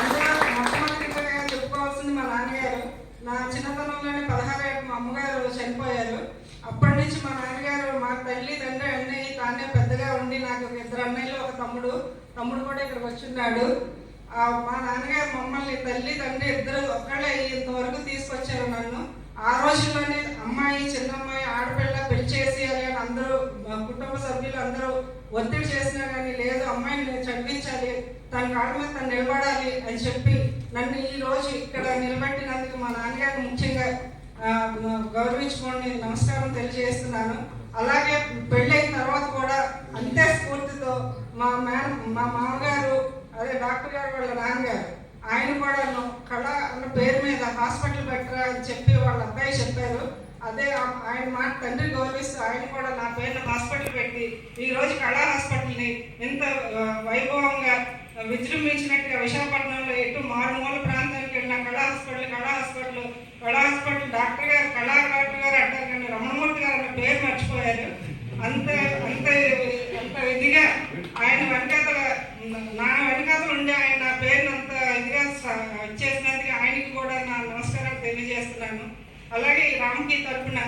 అందులో మొట్టమొదటిగా చెప్పుకోవాల్సింది మా నాన్నగారు. నా చిన్నతనంలోనే 16 ఏళ్ళ మా అమ్మగారు చనిపోయారు. అప్పటి నుంచి మా నాన్నగారు మా తల్లి తండ్రి అన్నయ్య తానే పెద్దగా ఉండి నాకు 2 అన్నయ్యలు ఒక తమ్ముడు కూడా ఇక్కడికి వచ్చిన్నాడు. మా నాన్నగారు మమ్మల్ని తల్లి తండ్రి ఇద్దరు ఒక్కళ్ళే ఇంతవరకు తీసుకొచ్చారు నన్ను. ఆ రోజుల్లోనే అమ్మాయి చిన్నమ్మాయి ఆడపిల్ల పెళ్లి చేసేయాలి అని అందరూ కుటుంబ సభ్యులు అందరూ ఒత్తిడి చేసినా కానీ లేదు, అమ్మాయిని చదివించాలి, తన కాళ్ళ మీద తను నిలబడాలి అని చెప్పి నన్ను ఈ రోజు ఇక్కడ నిలబెట్టినందుకు మా నాన్నగారు ముఖ్యంగా గౌరవించుకోండి నమస్కారం తెలియజేస్తున్నాను. అలాగే పెళ్ళైన తర్వాత కూడా అంతే స్ఫూర్తితో మా మామగారు అదే డాక్టర్ గారు వాళ్ళ నాన్నగారు ఆయన కూడా కళ అన్న పేరు మీద హాస్పిటల్ పెట్టరా అని చెప్పి వాళ్ళ అబ్బాయి చెప్పారు. అదే ఆయన మాట తండ్రి గౌరవిస్తూ ఆయన కూడా నా పేరున హాస్పిటల్ పెట్టి ఈరోజు కళా హాస్పిటల్ని ఎంత వైభవంగా విజృంభించినట్టుగా విశాఖపట్నంలో ఎటు మారుమూల ప్రాంతానికి వెళ్ళిన కళా హాస్పిటల్ డాక్టర్ గారు డాక్టర్ గారు అంటారు కానీ రమణమూర్తి గారు అన్న పేరు మర్చిపోయారు. అంత ఇదిగా ఆయన నా వెనకాతలు ఉండి ఆయన నా పేరుని అంత ఇదిగా ఇచ్చేసినందుకు ఆయనకి కూడా నా నమస్కారాలు తెలియజేస్తున్నాను. అలాగే ఈ రామ్కి తరఫున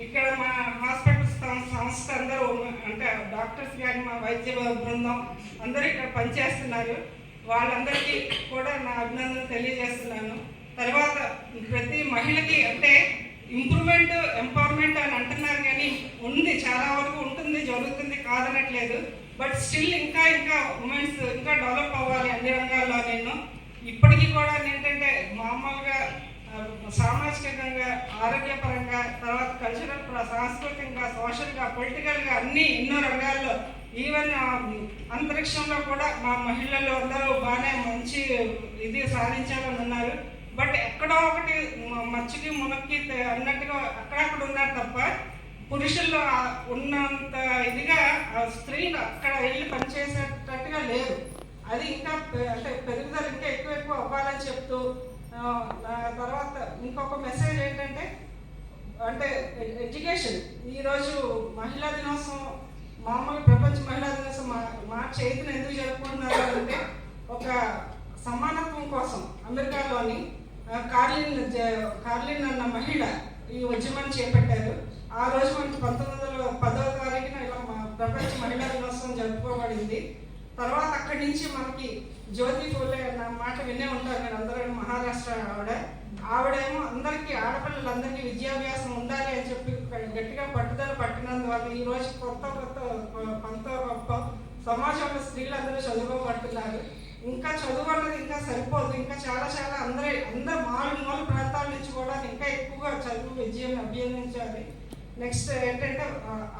ఇక్కడ మా హాస్పిటల్ సంస్థ అందరూ అంటే డాక్టర్స్ కానీ మా వైద్య బృందం అందరూ ఇక్కడ పనిచేస్తున్నారు. వాళ్ళందరికీ కూడా నా అభినందనలు తెలియజేస్తున్నాను. తర్వాత ప్రతి మహిళకి అంటే ఇంప్రూవ్మెంట్ ఎంపవర్మెంట్ అని అంటున్నారు కానీ ఉంది, చాలా వరకు ఉంటుంది, జరుగుతుంది, కాదనట్లేదు. బట్ స్టిల్ ఇంకా ఉమెన్స్ ఇంకా డెవలప్ అవ్వాలి అన్ని రంగాల్లో. నేను ఇప్పటికీ కూడా ఏంటంటే మామూలుగా సామాజికంగా ఆరోగ్యపరంగా తర్వాత కల్చరల్ సాంస్కృతికంగా సోషల్గా పొలిటికల్గా అన్ని ఎన్నో రంగాల్లో ఈవెన్ అంతరిక్షంలో కూడా మా మహిళలు అందరూ బాగానే మంచి ఇది సాధించాలని ఉన్నారు. బట్ ఎక్కడో ఒకటి మచ్చికి మునక్కి అన్నట్టుగా అక్కడక్కడ ఉన్నారు తప్ప పురుషుల్లో ఉన్నంత ఇదిగా స్త్రీలు అక్కడ వెళ్ళి పనిచేసేటట్టుగా లేరు. అది ఇంకా అంటే పెరుగుదల ఇంకా ఎక్కువ అవ్వాలని చెప్తూ తర్వాత ఇంకొక మెసేజ్ ఏంటంటే అంటే ఎడ్యుకేషన్ ఈరోజు మహిళా దినోత్సవం మామూలు ప్రపంచ మహిళా దినోత్సవం మార్చి 8న ఎందుకు జరుపుకుంటున్నారు అంటే ఒక సమానత్వం కోసం అమెరికాలోని కార్లిన్ అన్న మహిళ ఈ ఉద్యమాన్ని చేపట్టారు. ఆ రోజు మనకి 1910వ తారీఖున ఇలా ప్రపంచ మహిళా దినోత్సవం జరుపుకోబడింది. తర్వాత అక్కడి నుంచి మనకి జ్యోతి ఫూలే అన్న మాట వినే ఉంటారు మీరు అందరూ. మహారాష్ట్ర ఆవిడేమో అందరికీ ఆడపిల్లలందరికీ విద్యాభ్యాసం ఉండాలి అని చెప్పి గట్టిగా పట్టుదల పట్టినందువల్ల ఈ రోజు కొంత గొప్ప సమాజంలో స్త్రీలందరూ చదువుకోబడుతున్నారు. ఇంకా చదువు అన్నది ఇంకా సరిపోదు, ఇంకా చాలా చాలా అందరు మారు ప్రాంతాల నుంచి కూడా ఇంకా ఎక్కువగా చదువు విద్యను అభ్యసించాలి. నెక్స్ట్ ఏంటంటే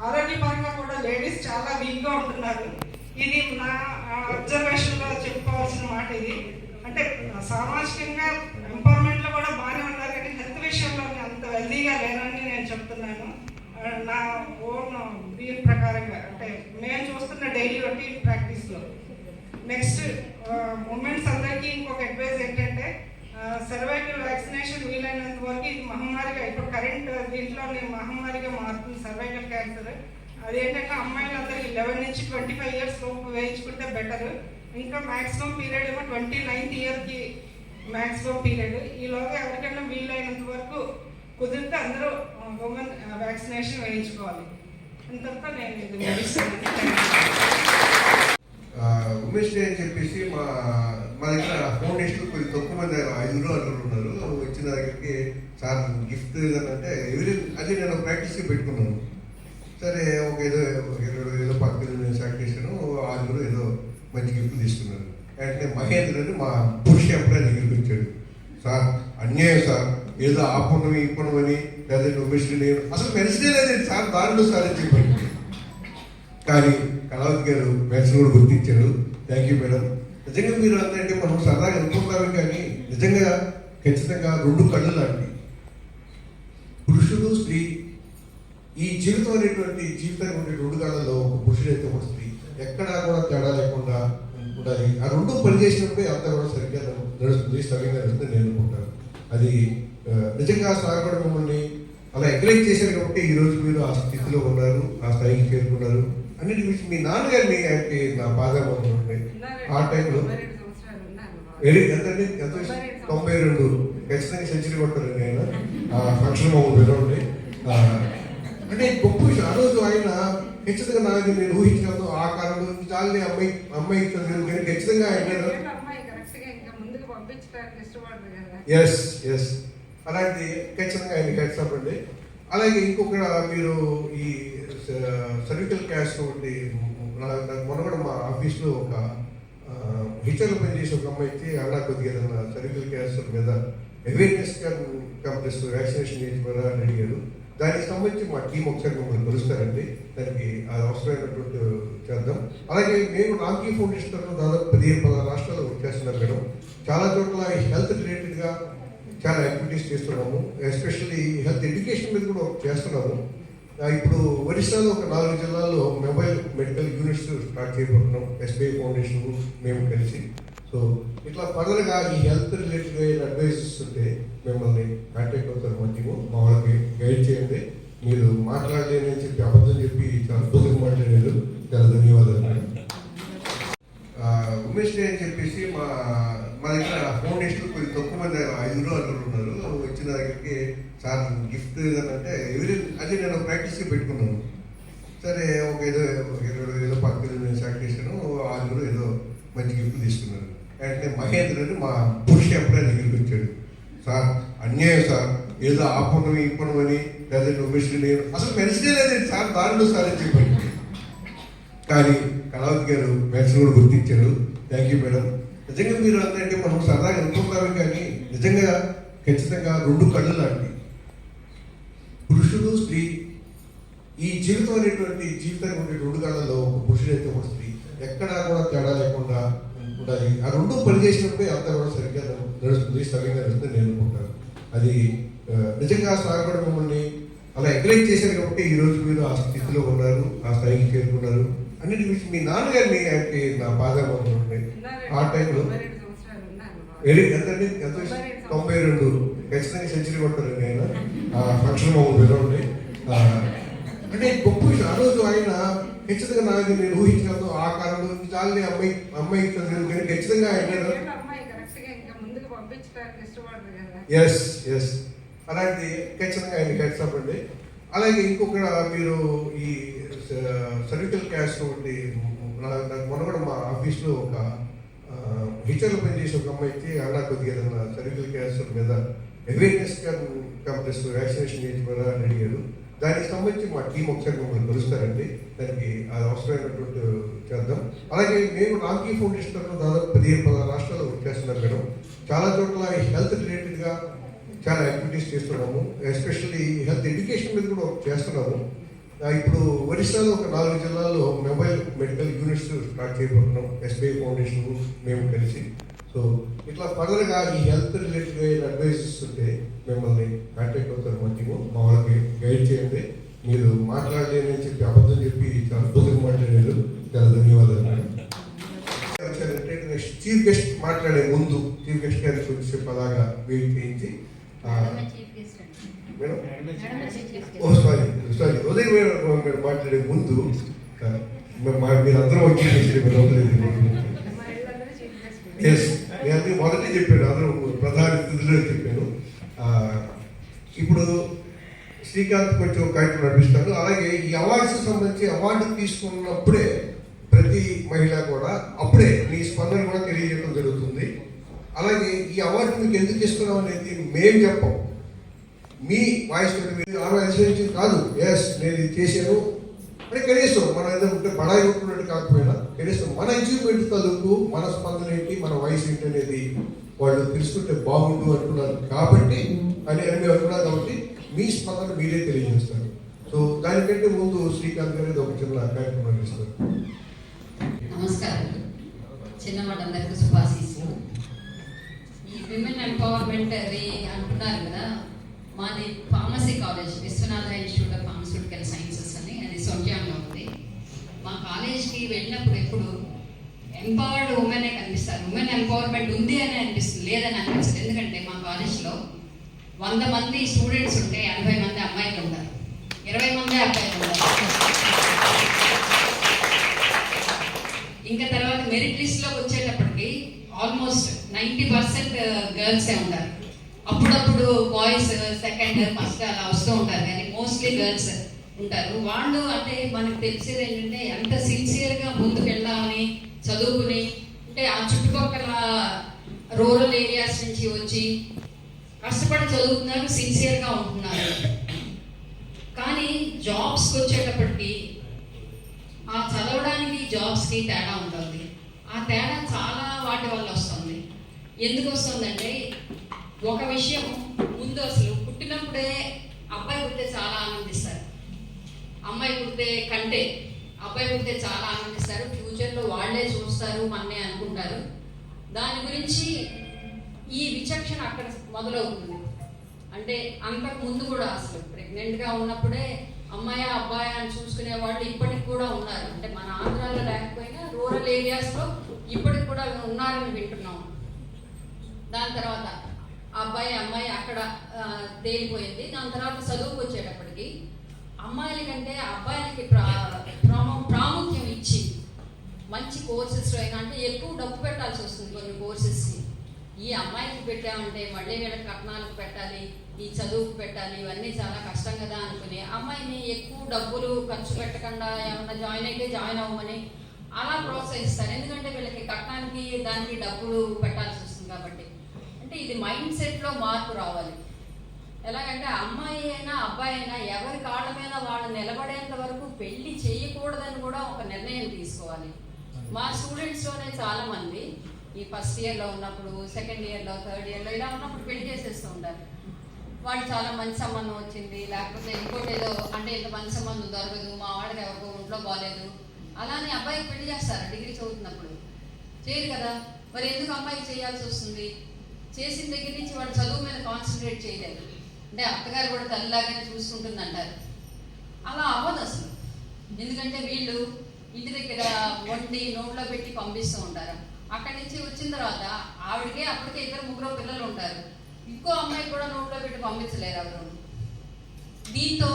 ఆరోగ్యపరంగా కూడా లేడీస్ చాలా వీక్గా ఉంటున్నారు. ఇది నా అబ్జర్వేషన్లో చెప్పుకోవాల్సిన మాట. ఇది అంటే సామాజికంగా ఎంపవర్మెంట్లో కూడా బాగానే ఉన్నారు కానీ హెల్త్ విషయంలో అంత హెల్తీగా లేరని నేను చెప్తున్నాను. నా ఓన్ దీని ప్రకారంగా అంటే నేను చూస్తున్న డైలీ రొటీన్ ప్రాక్టీస్లో. నెక్స్ట్ ఉమెన్స్ అందరికీ ఇంకొక అడ్వైజ్ ఏంటంటే సర్వైకల్ వ్యాక్సినేషన్ వీలైనంత వరకు ఇది మహమ్మారిగా ఇప్పుడు కరెంట్ దీంట్లో మహమ్మారిగా మారుతుంది సర్వైకల్ క్యాన్సర్. అదేంటంటే అమ్మాయిలందరికీ 11 నుంచి 25 ఇయర్స్ లోపు వేయించుకుంటే బెటర్. ఇంకా మ్యాక్సిమం పీరియడ్ ఏమో 29th ఇయర్కి మ్యాక్సిమం పీరియడ్. ఈలోగా ఎవరికైనా వీలైనంత వరకు కుదిరితే అందరూ ఉమెన్ వ్యాక్సినేషన్ వేయించుకోవాలి. అంతతో నేను ఇది ముగిస్తున్నాను. ఉమేష్ డే అని చెప్పేసి మా దగ్గర ఫౌండేషన్ కొంచెం తక్కువ మంది 5 ఉన్నారు. వచ్చిన దగ్గరికి సార్ గిఫ్ట్ ఏదంటే అది నేను ప్రాక్టీస్కి పెట్టుకున్నాను. సరే ఒక ఏదో పక్కన నేను సెలెక్ట్ చేశాను. 6 ఏదో మంచి గిఫ్ట్ తీసుకున్నారు. అంటే మహేంద్ర అని మా పురుష ఎంప్లాయ్ దగ్గరికి వచ్చాడు. సార్ అన్యాయం సార్, ఏదో ఆపణం ఇప్పణమని లేదంటే ఉమేష్ నేను అసలు మెరిసినే లేదండి సార్, దారులు సార్ అని చెప్పాడు. కానీ కళావతి గారు మెరిసిన కూడా గుర్తించారు. Thank you madam. నిజంగా మీరు అంటే మనం సరదాగా అనుకుంటారు కానీ నిజంగా ఖచ్చితంగా 2 కళ్ళు లాంటి పురుషుడు స్త్రీ ఈ జీవితం అనేటువంటి జీవితానికి ఉండే 2 కళ్ళల్లో ఒక పురుషుడైతే ఒక స్త్రీ ఎక్కడా కూడా తేడా లేకుండా ఉండాలి. ఆ 2 పనిచేసినప్పుడే అంతా కూడా సరిగ్గా నడుస్తుంది, సవ్యంగా నడుస్తుంది నేను అనుకుంటాను. అది నిజంగా సార్ కూడా మిమ్మల్ని అలా ఎంకరేజ్ చేశారు కాబట్టి ఈరోజు మీరు ఆ స్థితిలో ఉన్నారు, ఆ స్థాయికి చేరుకున్నారు. అన్నిటి విషయం మీ నాన్నగారిని ఆయనకి నా బాగా ఉంటాయి. ఆ టైంలో ఎంతండి ఎంత 92 ఖచ్చితంగా సెంచరీ కొట్టారండి ఆయన. ఫంక్షన్ పిలవండి. అంటే గొప్ప విషయం. ఆ రోజు ఆయన ఖచ్చితంగా నాకు నేను ఊహించినప్పుడు ఆ కాలంలో చాలని అమ్మాయి కానీ ఖచ్చితంగా ఆయన ఎస్ అలాంటి ఖచ్చితంగా ఆయన కష్టపడండి. అలాగే ఇంకొక మీరు ఈ సర్వికల్ క్యాస్ట్ ఒకటి మొన్న కూడా మా ఆఫీస్లో ఒక హెచ్ఆర్లో పనిచేసి ఒక అమ్మాయి ఇచ్చి అలా కొద్దిగా ఏదైనా సర్వికల్ క్యాన్సర్ మీద అవేర్నెస్ కంప్లీస్ వ్యాక్సినేషన్ చేయించుకోరా అని అడిగారు. దానికి సంబంధించి మా టీం ఒకసారి మమ్మల్ని కలుస్తారండి. దానికి అది అవసరమైనటువంటి చేద్దాం. అలాగే నేను రామ్కీ ఫౌండేషన్ తరఫున దాదాపు 15-16 రాష్ట్రాల్లో వర్క్ చేస్తున్నాను మేడం. చాలా చోట్ల హెల్త్ రిలేటెడ్గా చాలా యాక్టివిటీస్ చేస్తున్నాము. ఎస్పెషల్లీ హెల్త్ ఎడ్యుకేషన్ మీద కూడా చేస్తున్నాము. ఇప్పుడు ఒరిస్సాలో ఒక 4 జిల్లాల్లో మొబైల్ మెడికల్ యూనిట్స్ స్టార్ట్ చేయబోతున్నాం. ఎస్బీఐ ఫౌండేషన్ మేము కలిసి. సో ఇట్లా ఫర్దర్గా ఈ హెల్త్ రిలేటెడ్ అడ్వైజెస్ ఉంటే మిమ్మల్ని కాంటాక్ట్ అవుతారు. మా టీము మా వాళ్ళకి గైడ్ చేయండి. మీరు మాట్లాడలేని చెప్పి అబద్ధం చెప్పి చాలా అద్భుతంగా మాట్లాడారు. చాలా ధన్యవాదాలు. ఉమేష్ డే అని చెప్పేసి మా దగ్గర ఫౌండేషన్ కొంచెం తక్కువ మంది 5 ఉన్నారు. వచ్చిన దగ్గరికి సార్ గిఫ్ట్ ఏదంటే అది నేను ప్రాక్టీస్కి పెట్టుకున్నాను. సరే ఒక ఏదో పక్కన నేను సెలెక్ట్ చేశాను. 6 ఏదో మంచి గిఫ్ట్ తీసుకున్నారు. అంటే మహేంద్ర అని మా పురుష ఎంప్లాయ్ దగ్గరికి వచ్చాడు. సార్ అన్యాయం సార్, ఏదో ఆపణం ఇప్పణమని లేదంటే ఉమేష్ నేను అసలు మెరిసినే లేదండి సార్, దారులు సార్ అని చెప్పాడు. కానీ కళావతి గారు మెరిసిన కూడా గుర్తించారు. Thank you madam. నిజంగా మీరు అంటే మనం సరదాగా అనుకుంటారు కానీ నిజంగా ఖచ్చితంగా 2 కళ్ళు లాంటి పురుషుడు స్త్రీ ఈ జీవితం అనేటువంటి జీవితానికి ఉండే 2 కళ్ళల్లో ఒక పురుషుడైతే ఒక స్త్రీ ఎక్కడా కూడా తేడా లేకుండా ఉండాలి. ఆ 2 పనిచేసినప్పుడే అంతా కూడా సరిగ్గా నడుస్తుంది, సవ్యంగా నడుస్తుంది నేను అనుకుంటాను. అది నిజంగా సార్ కూడా మిమ్మల్ని అలా ఎంకరేజ్ చేశారు కాబట్టి ఈరోజు మీరు ఆ స్థితిలో ఉన్నారు, ఆ స్థాయికి చేరుకున్నారు. అన్నిటి విషయం మీ నాన్నగారిని ఆయనకి నా బాగా ఉంటాయి. ఆ టైంలో ఎంతండి ఎంత 92 ఖచ్చితంగా సెంచరీ కొట్టారండి ఆయన. ఫంక్షన్ మాకు పిలవండి. అంటే గొప్ప విషయం. ఆ రోజు ఆయన ఖచ్చితంగా నాకు నేను ఊహించగలను. ఆ కాలంలో చాలని అమ్మాయి చదివింది ఖచ్చితంగా ఆయన ఎస్ అలాంటి ఖచ్చితంగా ఆయన కట్సప్ అండి. అలాగే ఇంకొక మీరు ఈ సర్వికల్ క్యాస్ట్ ఒకటి నాకు మొన్న కూడా మా ఆఫీస్లో ఒక హెచ్ఆర్లో పనిచేసే ఒక అమ్మాయికి అలా కొద్దిగా ఏదైనా సర్వికల్ క్యాన్సర్ మీద అవేర్నెస్ కంప్లెక్స్ వ్యాక్సినేషన్ చేయించమని అని అడిగారు. దానికి సంబంధించి మా టీం ఒకసారి మమ్మల్ని కలుస్తారండి. దానికి అది అవసరమైనటువంటి చేద్దాం. అలాగే నేను రామ్కీ ఫౌండేషన్ తరఫున దాదాపు 15-16 రాష్ట్రాల్లో వర్క్ చేస్తున్నాను మేడం. చాలా చోట్ల హెల్త్ రిలేటెడ్గా చాలా యాక్టివిటీస్ చేస్తున్నాము. ఎస్పెషల్లీ హెల్త్ ఎడ్యుకేషన్ మీద కూడా చేస్తున్నాము. ఇప్పుడు ఒరిస్సాలో ఒక 4 జిల్లాల్లో మొబైల్ మెడికల్ యూనిట్స్ స్టార్ట్ చేయబోతున్నాం. ఎస్బీఐ ఫౌండేషన్ మేము కలిసి. సో ఇట్లా ఫర్దర్గా ఈ హెల్త్ రిలేటెడ్ అడ్వైజెస్ ఉంటే మిమ్మల్ని కాంటాక్ట్ అవుతారు. మా టీము మా వాళ్ళకి గైడ్ చేయండి. మీరు మాట్లాడలేని చెప్పి అబద్ధం చెప్పి చాలా అద్భుతంగా మాట్లాడారు. చాలా ధన్యవాదాలు మేడం. నెక్స్ట్ చీఫ్ గెస్ట్ మాట్లాడే ముందు చీఫ్ గెస్ట్ గారికి కొద్దిసేపు అలాగా వెయిట్ చేయించి మేడం సారీ ఉదయం మీరు మాట్లాడే ముందు మీరందరూ వచ్చి ఎస్ నేను మొదటి చెప్పాను. అందరూ ప్రధాన స్థితిలో చెప్పాను. ఇప్పుడు శ్రీకాంత్ కొంచెం కార్యక్రమం నడిపిస్తాను. అలాగే ఈ అవార్డ్స్ సంబంధించి అవార్డు తీసుకున్నప్పుడే ప్రతి మహిళ కూడా అప్పుడే మీ స్పందన కూడా తెలియజేయడం జరుగుతుంది. అలాగే ఈ అవార్డు మీకు ఎందుకు ఇస్తున్నాం అనేది మేము చెప్పం. మీ వాయిస్ మీరు ఆమె అనుసరించింది కాదు. ఎస్ నేను ఇది చేశాను అంటే కనీసం మనం ఏదంటే బడాయి ఉంటున్నట్టు కాకపోయినా కనీసం మన అచీవ్మెంట్ తాలూకు మన స్పందన ఏంటి, మన వాయిస్ ఏంటి అనేది వాళ్ళు తెలుసుకుంటే బాగుండు అంటున్నారు కాబట్టి అని మేము అంటున్నారు. కాబట్టి మీ స్పందన మీరే తెలియజేస్తారు. సో దానికంటే ముందు శ్రీకాంత్ గారు ఒక చిన్న కార్యక్రమం ఇస్తారు. నమస్కారం. చిన్నవాళ్ళందరికీ శుభాశీస్సులు. ఈ విమెన్ ఎంపవర్మెంట్ అది అంటున్నారు కదా, మాది pharmacy college Vishwanatha institute of pharmaceutical sciences అని, అది సొంట్యాంలో ఉంది. మా కాలేజ్కి వెళ్ళినప్పుడు ఎప్పుడు ఎంపవర్డ్ ఉమెనే కనిపిస్తారు. ఉమెన్ ఎంపవర్మెంట్ ఉంది అని అనిపిస్తుంది, లేదని అనిపిస్తుంది. ఎందుకంటే మా కాలేజ్లో 100 మంది స్టూడెంట్స్ ఉంటే 80 మంది అమ్మాయిలు ఉంటారు, 20 మంది అబ్బాయిలు ఉంటారు. ఇంకా తర్వాత మెరిట్ లిస్ట్లోకి వచ్చేటప్పటికి ఆల్మోస్ట్ 90% గర్ల్సే ఉంటారు. అప్పుడప్పుడు బాయ్స్ సెకండ్ ఫస్ట్ అలా వస్తూ ఉంటారు, కానీ మోస్ట్లీ గర్ల్స్ ఉంటారు. వాళ్ళు అంటే మనకు తెలిసేది ఏంటంటే ఎంత సిన్సియర్గా ముందుకు వెళ్దామని చదువుకుని, అంటే ఆ చుట్టుపక్కల రూరల్ ఏరియాస్ నుంచి వచ్చి కష్టపడి చదువుతున్నారు, సిన్సియర్గా ఉంటున్నారు. కానీ జాబ్స్కి వచ్చేటప్పటికి ఆ చదవడానికి జాబ్స్కి తేడా ఉంటుంది. ఆ తేడా చాలా వాటి వల్ల వస్తుంది. ఎందుకు వస్తుందంటే ఒక విషయం ముందు అసలు పుట్టినప్పుడే అబ్బాయి పుడితే చాలా ఆనందిస్తారు, అమ్మాయి పుడితే కంటే అబ్బాయి పుడితే చాలా ఆనందిస్తారు. ఫ్యూచర్లో వాళ్ళే చూస్తారు మననే అనుకుంటారు. దాని గురించి ఈ విచక్షణ అక్కడ మొదలవుతుంది. అంటే అంతకు ముందు కూడా అసలు ప్రెగ్నెంట్గా ఉన్నప్పుడే అమ్మాయి అబ్బాయి అని చూసుకునే వాళ్ళు ఇప్పటికి కూడా ఉన్నారు. అంటే మన ఆంధ్రాలో లేకపోయినా రూరల్ ఏరియాస్లో ఇప్పటికి కూడా ఉన్నారని వింటున్నాం. దాని తర్వాత అబ్బాయి అమ్మాయి అక్కడ తేలిపోయింది. దాని తర్వాత చదువుకు వచ్చేటప్పటికి అమ్మాయిల కంటే అబ్బాయిలకి ప్రాముఖ్యం ఇచ్చి మంచి కోర్సెస్లో అయినా, అంటే ఎక్కువ డబ్బు పెట్టాల్సి వస్తుంది కొన్ని కోర్సెస్కి. ఈ అమ్మాయికి పెట్టామంటే మళ్ళీ వీళ్ళకి కట్నాలకు పెట్టాలి, ఈ చదువుకు పెట్టాలి, ఇవన్నీ చాలా కష్టం కదా అనుకుని అమ్మాయిని ఎక్కువ డబ్బులు ఖర్చు పెట్టకుండా ఏమన్నా జాయిన్ అయితే జాయిన్ అవ్వమని అలా ప్రోత్సహిస్తారు. ఎందుకంటే వీళ్ళకి కట్నానికి దానికి డబ్బులు పెట్టాల్సి వస్తుంది కాబట్టి. అంటే ఇది మైండ్ సెట్లో మార్పు రావాలి. ఎలాగంటే అమ్మాయి అయినా అబ్బాయి అయినా ఎవరి కాళ్ళ మీద వాళ్ళు నిలబడేంత వరకు పెళ్లి చేయకూడదని కూడా ఒక నిర్ణయం తీసుకోవాలి. మా స్టూడెంట్స్లోనే చాలామంది ఈ ఫస్ట్ ఇయర్లో ఉన్నప్పుడు, సెకండ్ ఇయర్లో, థర్డ్ ఇయర్లో ఇలా ఉన్నప్పుడు పెళ్లి చేసేస్తూ ఉంటారు. వాళ్ళు చాలా మంచి సంబంధం వచ్చింది, లేకపోతే ఇంకోటి ఏదో అంటే ఇంత మంచి సంబంధం దొరకదు, మా వాడికి ఎవరికో ఒంట్లో బాగాలేదు, అలానే అబ్బాయికి పెళ్లి చేస్తారు డిగ్రీ చదువుతున్నప్పుడు. చేయరు కదా, మరి ఎందుకు అమ్మాయికి చేయాల్సి వస్తుంది? చేసిన దగ్గర నుంచి వాళ్ళు చదువు మీద కాన్సన్ట్రేట్ చేయలేదు. అంటే అత్తగారు కూడా తల్లిలాగానే చూసుకుంటుంది అంటారు. అలా అవ్వదు అసలు. ఎందుకంటే వీళ్ళు ఇంటి దగ్గర వండి నోట్లో పెట్టి పంపిస్తూ ఉంటారు. అక్కడి నుంచి వచ్చిన తర్వాత ఆవిడకే అప్పటికే 2-3 పిల్లలు ఉంటారు. ఇంకో అమ్మాయి కూడా నోట్లో పెట్టి పంపించలేరు ఎవరు. దీంతో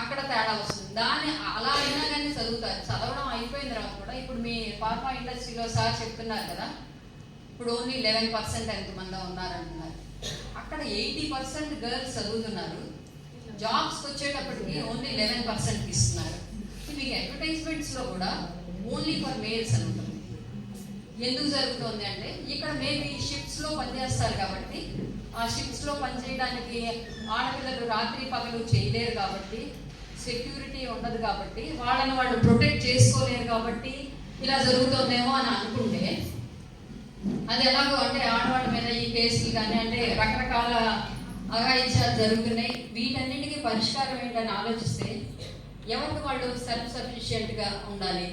అక్కడ తేడా వస్తుంది. దాన్ని అలా అయినా కానీ చదువుతారు. చదవడం అయిపోయిన తర్వాత కూడా ఇప్పుడు మీ ఫార్మా ఇండస్ట్రీలో సార్ చెప్తున్నారు కదా, ఇప్పుడు ఓన్లీ 11% ఎంతమంది ఉన్నారంటున్నారు. అక్కడ 80% గర్ల్స్ చదువుతున్నారు. జాబ్స్కి వచ్చేటప్పటికి ఓన్లీ 11% ఇస్తున్నారు. మీకు అడ్వర్టైజ్మెంట్స్లో కూడా ఓన్లీ ఫర్ మేల్స్ అని ఉంటుంది. ఎందుకు జరుగుతుంది అంటే ఇక్కడ మేబీ షిఫ్ట్స్లో పనిచేస్తారు కాబట్టి, ఆ షిఫ్ట్స్లో పనిచేయడానికి ఆడపిల్లలు రాత్రి పగలు చేయలేరు కాబట్టి, సెక్యూరిటీ ఉండదు కాబట్టి, వాళ్ళని వాళ్ళు ప్రొటెక్ట్ చేసుకోలేరు కాబట్టి ఇలా జరుగుతుందేమో అని అనుకుంటే, అది ఎలాగో అంటే ఆడవాళ్ళ మీద ఈ కేసులు కానీ అంటే రకరకాల అఘాయిత్యాలు జరుగుతున్నాయి. వీటన్నిటికీ పరిష్కారం ఏంటని ఆలోచిస్తే ఎవరికి వాళ్ళు సెల్ఫ్ సఫిషియెంట్గా ఉండాలి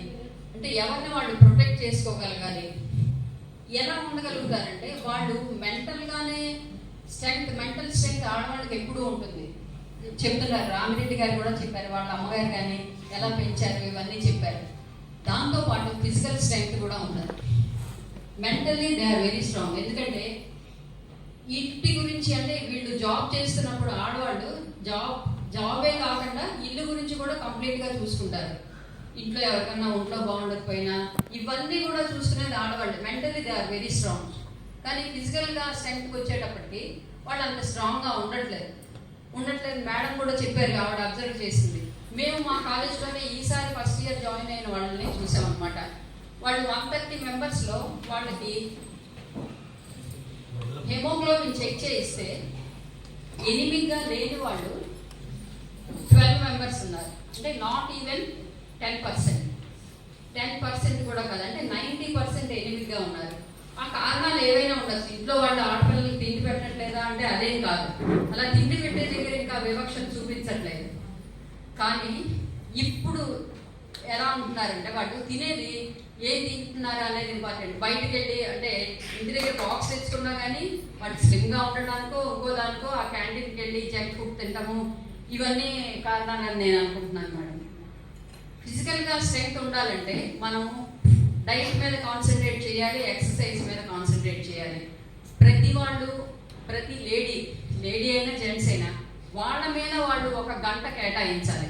అంటే ఎవరిని వాళ్ళు ప్రొటెక్ట్ చేసుకోగలగాలి. ఎలా ఉండగలుగుతారంటే వాళ్ళు మెంటల్ స్ట్రెంగ్త్ ఆడవాళ్ళకి ఎప్పుడూ ఉంటుంది. చెప్తున్నారు, రామిరెడ్డి గారు కూడా చెప్పారు, వాళ్ళ అమ్మగారు కానీ ఎలా పెంచారు ఇవన్నీ చెప్పారు. దాంతోపాటు ఫిజికల్ స్ట్రెంగ్త్ కూడా ఉంటుంది. Mentally they are very strong. ఎందుకంటే ఇంటి గురించి అంటే వీళ్ళు జాబ్ చేస్తున్నప్పుడు ఆడవాళ్ళు జాబే కాకుండా ఇల్లు గురించి కూడా కంప్లీట్గా చూసుకుంటారు. ఇంట్లో ఎవరికన్నా ఒంట్లో బాగుండకపోయినా ఇవన్నీ కూడా చూసుకునేది ఆడవాళ్ళు. Mentally they are very strong. కానీ ఫిజికల్గా స్ట్రెంగ్త్కి వచ్చేటప్పటికి వాళ్ళు అంత స్ట్రాంగ్గా ఉండట్లేదు. మేడం కూడా చెప్పారు, ఆవిడ అబ్జర్వ్ చేసింది. మేము మా కాలేజ్లోనే ఈసారి ఫస్ట్ ఇయర్ జాయిన్ అయిన వాళ్ళని చూసామన్నమాట. వాళ్ళు 130 మెంబర్స్లో వాళ్ళకి హెమోగ్లోబిన్ చెక్ చేయిస్తే ఎనిమిదిగా లేని వాళ్ళు 12 మెంబర్స్ ఉన్నారు. అంటే నాట్ ఈవెన్ 10% కూడా కాదు, అంటే 90% ఎనిమిదిగా ఉన్నారు. ఆ కారణాలు ఏవైనా ఉండొచ్చు. ఇంట్లో వాళ్ళు ఆడపిల్లలకి తిండి పెట్టట్లేదా అంటే అదేం కాదు. అలా తిండి పెట్టే దగ్గర ఇంకా వివక్షను చూపించట్లేదు. కానీ ఇప్పుడు ఎలా ఉంటున్నారంటే వాళ్ళు తినేది ఏం తింటున్నారా అనేది ఇంపార్టెంట్. బయటకు వెళ్ళి అంటే ఇంటి దగ్గర బాక్స్ తెచ్చుకున్నా కానీ వాళ్ళు స్లిమ్గా ఉండడానికో ఇంకో దానికో ఆ క్యాంటీన్కి వెళ్ళి జంక్ ఫుడ్ తింటాము. ఇవన్నీ కారణాలని నేను అనుకుంటున్నాను మేడం. ఫిజికల్గా స్ట్రెంగ్త్ ఉండాలంటే మనం డైట్ మీద కాన్సన్ట్రేట్ చేయాలి, ఎక్సర్సైజ్ మీద కాన్సన్ట్రేట్ చేయాలి. ప్రతి లేడీ అయినా జెంట్స్ అయినా వాళ్ళ మీద వాళ్ళు 1 గంట కేటాయించాలి.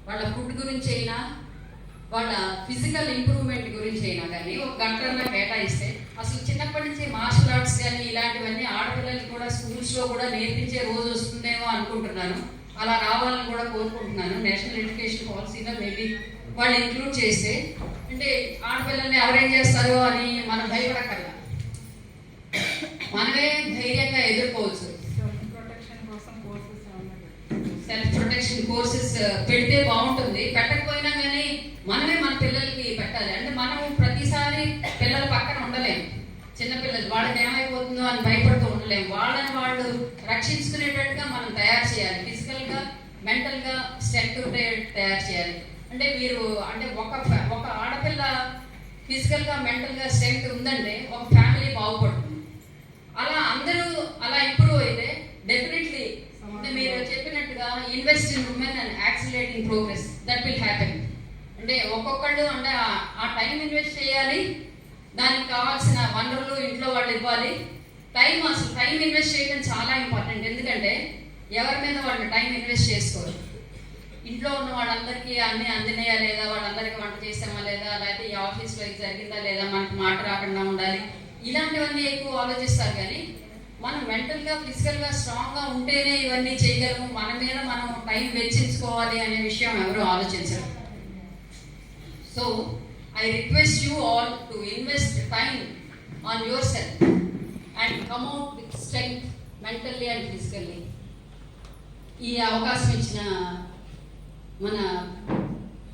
వాళ్ళ ఫుడ్ గురించి అయినా వాళ్ళ ఫిజికల్ ఇంప్రూవ్మెంట్ గురించి అయినా కానీ 1 గంటన్నా కేటాయిస్తే అసలు చిన్నప్పటి నుంచి మార్షల్ ఆర్ట్స్ కానీ ఇలాంటివన్నీ ఆడపిల్లలకి కూడా స్కూల్స్లో కూడా నేర్పించే రోజు వస్తుందేమో అనుకుంటున్నాను. అలా రావాలని కూడా కోరుకుంటున్నాను. నేషనల్ ఎడ్యుకేషన్ పాలసీలో మేబీ వాళ్ళు ఇంక్లూడ్ చేస్తే అంటే ఆడపిల్లల్ని ఎవరేం చేస్తారో అని మనం భయపడక్కర్లా, మనమే ధైర్యంగా ఎదుర్కోవచ్చు. సెల్ఫ్ ప్రొటెక్షన్ కోర్సెస్ పెడితే బాగుంటుంది. పెట్టకపోయినా కానీ మనమే మన పిల్లలకి పెట్టాలి. అంటే మనం ప్రతిసారి పిల్లల పక్కన ఉండలేము. చిన్నపిల్లలు వాళ్ళకి ఏమైపోతుందో అని భయపడుతూ ఉండలేము. వాళ్ళని వాళ్ళు రక్షించుకునేటట్టుగా మనం తయారు చేయాలి. ఫిజికల్గా మెంటల్గా స్ట్రెంగ్త్ తయారు చేయాలి. అంటే మీరు అంటే ఒక ఆడపిల్ల ఫిజికల్గా మెంటల్గా స్ట్రెంగ్త్ ఉందంటే ఒక ఫ్యామిలీ బాగుపడుతుంది. అలా అందరూ అలా ఇంప్రూవ్ అయితే డెఫినెట్లీ అంటే మీరు చెప్పినట్టుగా invest in women and accelerating progress that will happen. అంటే ఒక్కొక్కళ్ళు అంటే ఆ టైం ఇన్వెస్ట్ చేయాలి, దానికి కావాల్సిన వనరులు ఇంట్లో వాళ్ళు ఇవ్వాలి. అసలు టైం ఇన్వెస్ట్ చేయడం చాలా ఇంపార్టెంట్. ఎందుకంటే ఎవరి మీద వాళ్ళు టైం ఇన్వెస్ట్ చేసుకోరు. ఇంట్లో ఉన్న వాళ్ళందరికీ అన్నీ అందినాయా లేదా, వాళ్ళందరికీ వంట చేసామా లేదా, లేకపోతే ఈ ఆఫీస్లో ఇది జరిగిందా లేదా, మనకి మాట రాకుండా ఉండాలి, ఇలాంటివన్నీ ఎక్కువ ఆలోచిస్తారు. కానీ మనం మెంటల్గా ఫిజికల్గా స్ట్రాంగ్గా ఉంటేనే ఇవన్నీ చేయగలము. మన మీద మనం టైం వెచ్చించుకోవాలి అనే విషయం ఎవరు ఆలోచించరు. So I request you all to invest time on yourself and come out with strength mentally and physically. ఈ అవకాశం ఇచ్చిన మన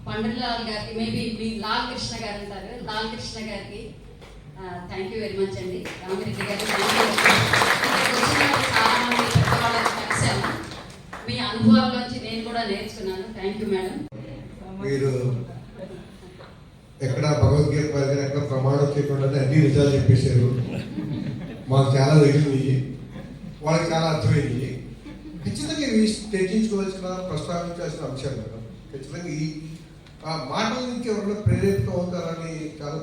పండితలాల్ గారికి, మేబీ మీ లాల్ కృష్ణ గారు అంటారు, లాల్ కృష్ణ గారికి థ్యాంక్ యూ వెరీ మచ్ అండి. రామిరెడ్డి గారు చాలా మంది పెద్దవాళ్ళని కలిసాము. మీ అనుభవాల్లోంచి నేను కూడా నేర్చుకున్నాను. Thank you madam. మీరు ఎక్కడ భగవద్గీత పరిధిని ఎక్కడ ప్రమాణం చేయకుండా అన్ని నిజాలు చెప్పేశారు. మాకు చాలా తగిలింది, వాళ్ళకి చాలా అర్థమైంది. ఖచ్చితంగా ఇవి చర్చించుకోవాల్సిన ప్రస్తావించాల్సిన అంశాలు మేడం. ఖచ్చితంగా ఈ మాటల నుంచి ఎవరైనా ప్రేరేపితం అవుతారని చాలా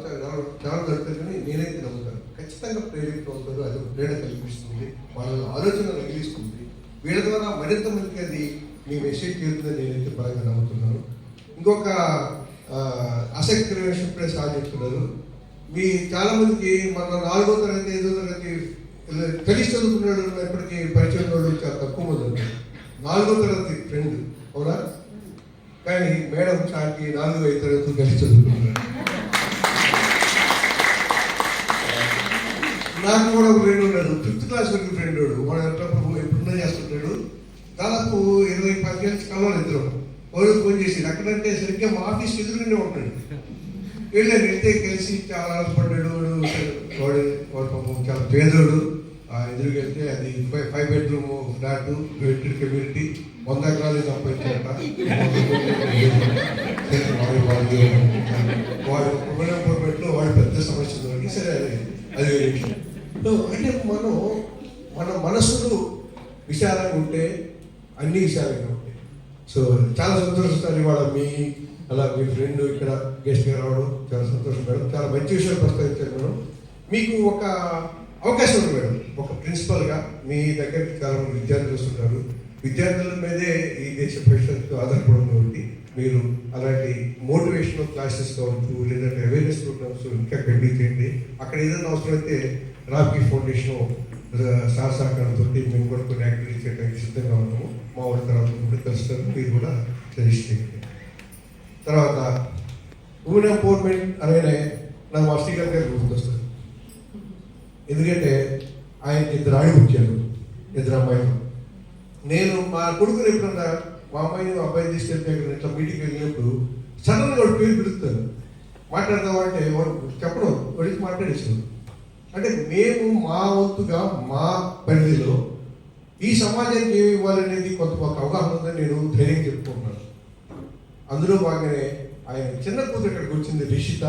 జరుగుతుంది కానీ నేనైతే నమ్ముతాను. ఖచ్చితంగా ప్రేరితం అవుతారు. అది ఒక ప్రేరణ కల్పిస్తుంది, వాళ్ళ ఆలోచన రగిలిస్తుంది. వీళ్ళ ద్వారా మరింత మందికి అది మీ మెసేజ్ చేరుతుందని నేనైతే బాగా నమ్ముతున్నాను. ఇంకొక ఆసక్తికరమైన విషయం ఇప్పుడే సార్ చెప్తున్నారు. మీ చాలా మందికి మన 4వ తరగతి 5వ తరగతి కలిసి చదువుకున్నాడు ఇప్పటికీ పరిచయం వాళ్ళు చాలా తక్కువ మంది ఉన్నారు. 4వ తరగతి ఫ్రెండ్ అవునా? కానీ మేడం చాకి 4, 5 తరగతులు కలిసి చదువుకున్నారు. నాకు కూడా ఒక ఫ్రెండ్ ఉన్నాడు, 5th క్లాస్ వరకు ఫ్రెండ్ వాడు. వాడు ఎప్పుడున్నా చేస్తుంటాడు. దాదాపు 20-25 ఏళ్ళ కలవాలి ఇద్దరు. వాడు ఫోన్ చేసి అక్కడంటే సరిగ్గా మా ఆఫీస్ ఎదురుగానే ఉంటాడు. వెళ్తే కలిసి చాలా ఆనందపడ్డాడు. వాడు పాపం చాలా పేదోడు. ఎదురుకి వెళ్తే అది 5 బెడ్రూమ్ ఫ్లాట్, వెయిటెడ్ కమ్యూనిటీ, 100 ఎకరాలు సంపాదించారట. వాడు గవర్నమెంట్లో వాడు పెద్ద సమస్య ఉంది. సరే అది వేరే విషయం. అంటే మన మనసులు విశాలంగా ఉంటే అన్ని విశాలంగా ఉంటాయి. సో చాలా సంతోషిస్తాను ఇవాళ అలా మీ ఫ్రెండ్ ఇక్కడ గెస్ట్గా రావడం చాలా సంతోషం మేడం. చాలా మంచి విషయాలు ప్రస్తావించారు మేడం. మీకు ఒక అవకాశం ఉంది మేడం, ఒక ప్రిన్సిపల్గా మీ దగ్గరికి చాలా మంది విద్యార్థులు వస్తుంటారు. విద్యార్థుల మీదే ఈ దేశ భవిష్యత్తు ఆధారపడడం కాబట్టి మీరు అలాంటి మోటివేషనల్ క్లాసెస్ కావచ్చు, లేదంటే అవేర్నెస్ ప్రోగ్రామ్స్ ఇంకా కంటిన్యూ చేయండి. అక్కడ ఏదైనా అవసరమైతే రామ్కి ఫౌండేషన్ సహకారంతో మేము కూడా కొన్ని యాక్టివిటీస్ చేయడానికి సిద్ధంగా ఉన్నాము. మా వాళ్ళ తర్వాత కూడా కలుస్తారు, మీరు కూడా సజెస్ట్ చేయండి. తర్వాత ఉమెన్ ఎంపవర్మెంట్ అనగానే నాకు మా శ్రీకాంత్ గారు గుర్తొస్తారు. ఎందుకంటే ఆయనకి 2 ఆడిపుచ్చారు, 2 అమ్మాయిలు. నేను మా కొడుకుని ఎప్పుడన్నా మా అబ్బాయిని తీసుకెళ్తే ఇట్లా మీటింగ్కి వెళ్ళినప్పుడు సడన్గా వాడు పేరు పిలుస్తాను. మాట్లాడదామంటే వాడు చెప్పడం వాడికి మాట్లాడేసాడు. అంటే మేము మా వంతుగా మా పరిధిలో ఈ సమాజానికి ఏమి ఇవ్వాలనేది కొంత మాకు అవగాహన ఉందని నేను ధైర్యం చెప్పుకుంటున్నాను. అందులో భాగంగానే ఆయన చిన్న కూతురు ఇక్కడికి వచ్చింది, రిషిత.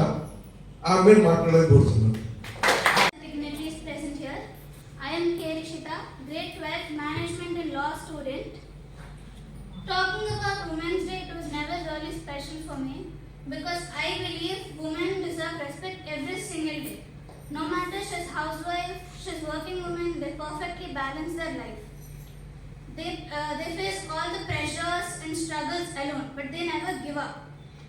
ఆ అమ్మాయిని మాట్లాడాలని కోరుతున్నాను. Dignitaries present here. I am K. Rishita, grade 12 management and law student. Talking about Women's Day, it was never really special for me because I believe women deserve respect every single day. No matter she's housewife, she's working woman, they perfectly balance their life. They face all the pressures and struggles alone, but they never give up.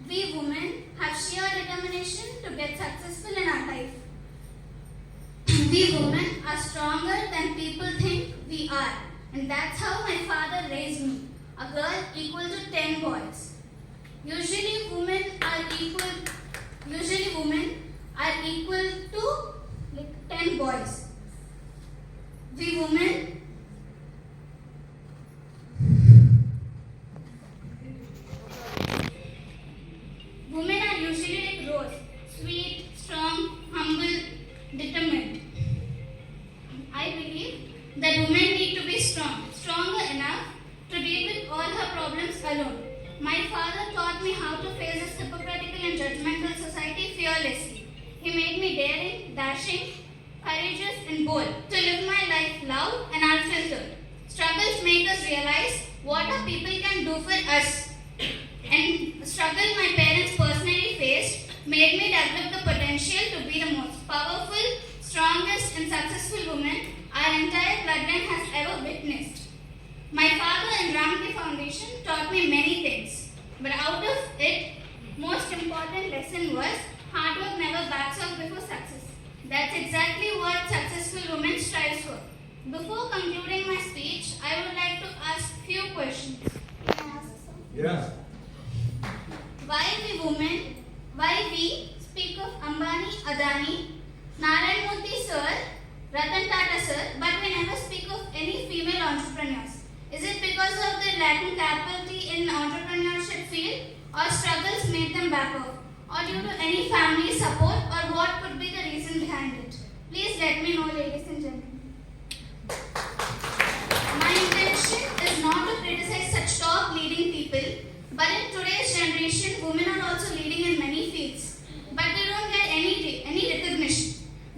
We women have sheer determination to get successful in our life. We women are stronger than people think we are, and that's how my father raised me, a girl equal to 10 boys. Usually women are equal to like 10 boys. Women are usually like Rose, sweet, strong, humble, determined. I believe that women need to be stronger enough to deal with all her problems alone. My father taught me how to face this hypocritical and judgmental society fearlessly. He made me daring, dashing, courageous and bold to live my life loud and unfiltered. Struggles make us realize what our people can do for us. And the struggle my parents personally faced made me develop the potential to be the most powerful, strongest and successful woman our entire bloodline has ever witnessed. My father and Ramki Foundation taught me many things, but out of it, most important lesson was hard work never backs off before success. That's exactly what successful women strive for. Before concluding my speech, I would like to ask few questions. Can I ask some? Yeah. Why we speak of Ambani, Adani, Narayan Murthy sir, Ratan Tata sir, but we never speak of any female entrepreneurs? Is it because of the lacking capability in entrepreneurship field, or struggles made them back off, or due to any family support, or what could be the reason behind it? Please let me know, ladies and gentlemen. My intention is not to criticize such top leading people, but in today's generation, women are also leading in many fields, but they don't get any recognition.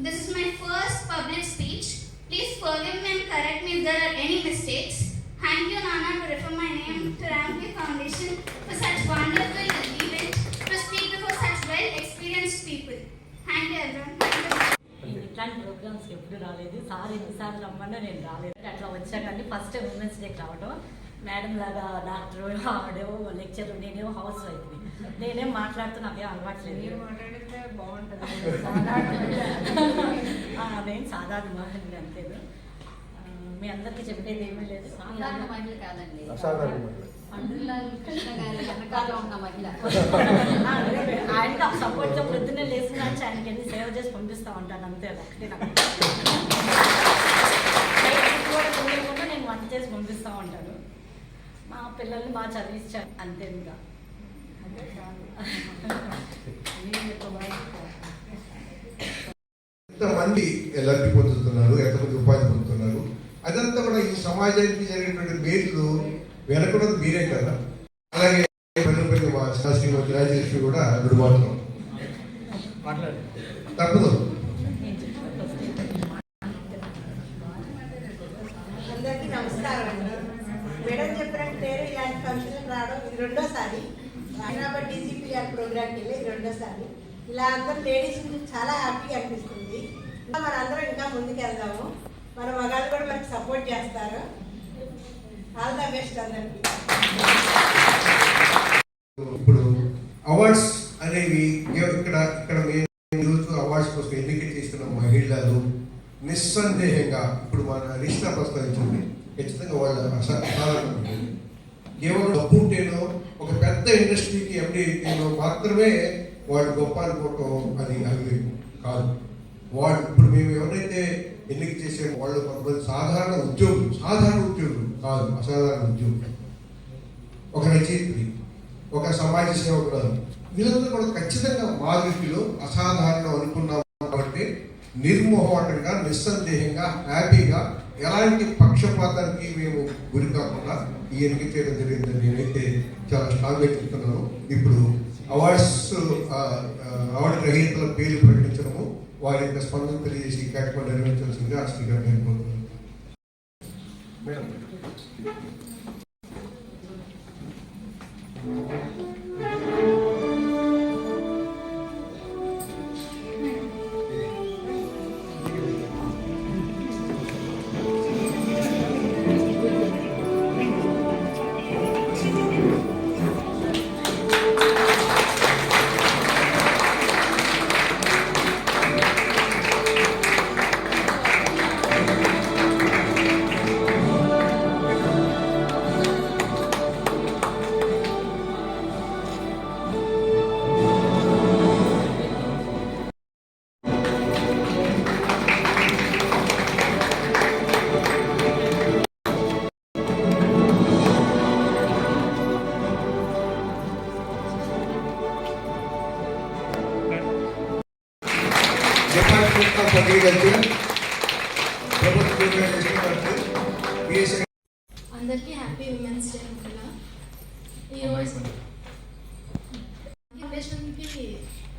This is my first public speech. Please forgive me and correct me if there are any mistakes. Thank you, Nana, to refer my name to Ramki Foundation for such wonderful event to speak before such well-experienced people. Thank you, everyone. Thank you. రాలేదు. Sir ఎన్నిసార్లు రమ్మన్నా నేను రాలేదు. అట్లా వచ్చా కానీ first time women's డేకి రావడం. మేడం లాగా డాక్టర్ ఆవిడేమో లెక్చర్, నేనేమో హౌస్ వైఫ్ని. నేనేం మాట్లాడుతూ నాకేం అలవాట్లేదు. మాట్లాడితే బాగుంటుంది. నేను సాధారణ మహిళ అంతేను. మీ అందరికీ చెప్పేది ఏమీ లేదు. సాధారణ మహిళ కాదండి, అసాధారణ మహిళ. పండులాల్ కృష్ణ గారి వెనకాల ఉన్న మహిళ. ఆయనకి ఆ సపోర్ట్తో పొద్దున్నే లేచిన ఆయనకి ఎన్ని సేవ చేసి పంపిస్తూ ఉంటాను అంతే. తెలియకుండా నేను వంట చేసి పంపిస్తూ ఉంటాను. మా పిల్లల్ని బాగా చదివించాను అంతే. ఇంకా ఎంతమంది లబ్ధి పొందుతున్నారు, ఎంతమంది ఉపాధి పొందుతున్నారు, అదంతా కూడా ఈ సమాజానికి జరిగినటువంటి మేలు వెనకున్నది మీరే కదా. అలాగే పెద్దపల్లి శ్రీమతి రాజలక్ష్మి కూడా దుర్మార్గం తప్పదు. అందరికీ నమస్కారం అండి. మేడం చెప్పినట్టు నేను ఇలాంటి ఫంక్షన్ రావడం ఇది రెండోసారి. హైదరాబాద్ డీసీపీ గారి ప్రోగ్రామ్కి వెళ్ళి ఇది రెండోసారి. ఇలా అందరూ లేడీస్ చాలా హ్యాపీగా అనిపిస్తుంది. మన అందరం ఇంకా ముందుకు వెళ్దాము. మన మగాళ్ళు కూడా మనకి సపోర్ట్ చేస్తారు. ఆల్ ద బెస్ట్ అందరికీ. ఇప్పుడు అవార్డ్స్ అనేవి ఇక్కడ ఈరోజు అవార్డ్స్ కోసం ఎన్నిక చేస్తున్న మహిళలు నిస్సందేహంగా ఇప్పుడు మన రిష్తా ప్రస్తావించింది, ఖచ్చితంగా వాళ్ళ అసాధారణ. కేవలం డబ్బు ఉంటేనో ఒక పెద్ద ఇండస్ట్రీకి ఎండి అయితేనో మాత్రమే వాడు గొప్ప అనుకోవటం అది అవివేకం కాదు. వాడు ఇప్పుడు మేము ఎవరైతే ఎన్నిక చేసే వాళ్ళు కొంతమంది సాధారణ ఉద్యోగులు కాదు, అసాధారణ ఉద్యోగులు. ఒక రచయిత్రి, ఒక సమాజ సేవకురాలు, వీళ్ళందరూ కూడా ఖచ్చితంగా మా దృష్టిలో అసాధారణం అనుకున్నాం. కాబట్టి నిర్మోహమాటంగా, నిస్సందేహంగా, హ్యాపీగా, ఎలాంటి పక్షపాతానికి మేము గురి కాకుండా ఈ ఎన్నిక చేయడం జరిగిందని నేనైతే చాలా స్ట్రాంగ్గా చెప్తున్నాను. ఇప్పుడు అవార్డు గ్రహీతల పేర్లు ప్రకటించడము, వారి యొక్క స్పందన తెలియజేసి కార్యక్రమం నిర్వహించాల్సిందిగా శ్రీగా నేను కోరుతున్నాను. మేడం డిపార్ట్మెంట్ ఆఫ్ అగ్రికల్చర్ ప్రభుత్వ అందరికీ హ్యాపీ ఉమెన్స్ డే అనుకున్నా. ఈరోజు ఫౌండేషన్కి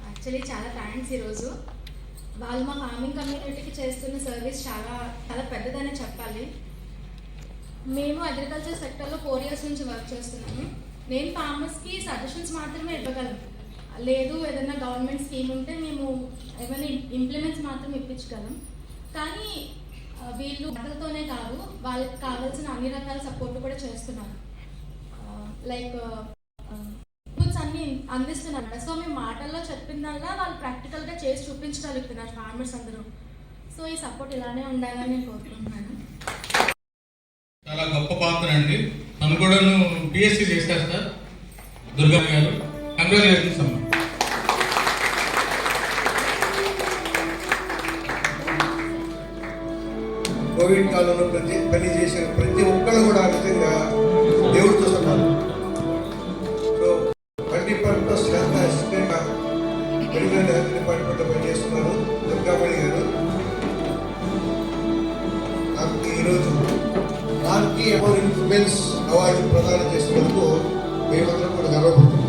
యాక్చువల్లీ చాలా థ్యాంక్స్. ఈరోజు వాళ్ళు మా ఫార్మింగ్ కమ్యూనిటీకి చేస్తున్న సర్వీస్ చాలా చాలా పెద్దదనే చెప్పాలి. మేము అగ్రికల్చర్ సెక్టర్లో 4 years నుంచి వర్క్ చేస్తున్నాము. నేను ఫార్మర్స్కి సజెషన్స్ మాత్రమే ఇవ్వగలను. లేదు ఏదైనా గవర్నమెంట్ స్కీమ్ ఉంటే మేము ఏమైనా ఇంప్లిమెంట్స్ మాత్రం ఇప్పించగలం. కానీ వీళ్ళు మాటలతోనే కాదు, వాళ్ళకి కావాల్సిన అన్ని రకాల సపోర్ట్ కూడా చేస్తున్నారు. లైక్ ఇన్పుట్స్ అన్ని అందిస్తున్నారు. సో మేము మాటల్లో చెప్పిందల్లా వాళ్ళు ప్రాక్టికల్గా చేసి చూపించగలుగుతున్నారు ఫార్మర్స్ అందరూ. సో ఈ సపోర్ట్ ఇలానే ఉండాలని నేను కోరుకుంటున్నాను. చాలా గొప్ప పాత్ర అండి. తను కూడా బిఎస్సీ చేస్తారు సార్ దుర్గా గారు. కంగ్రాచులేషన్స్ అమ్మా. కోవిడ్ కాలంలో పని చేసిన ప్రతి ఒక్కరు కూడా నిజంగా దేవుడితో సమానం. So multipurpose health assistant medical health డిపార్ట్మెంట్లో పనిచేస్తున్నారు దుర్గామణి గారు. నాకు ఈరోజు నాకి ఉమెన్స్ అవార్డు ప్రదానం చేసినందుకు మేమందరం కూడా గర్వపడుతున్నాం.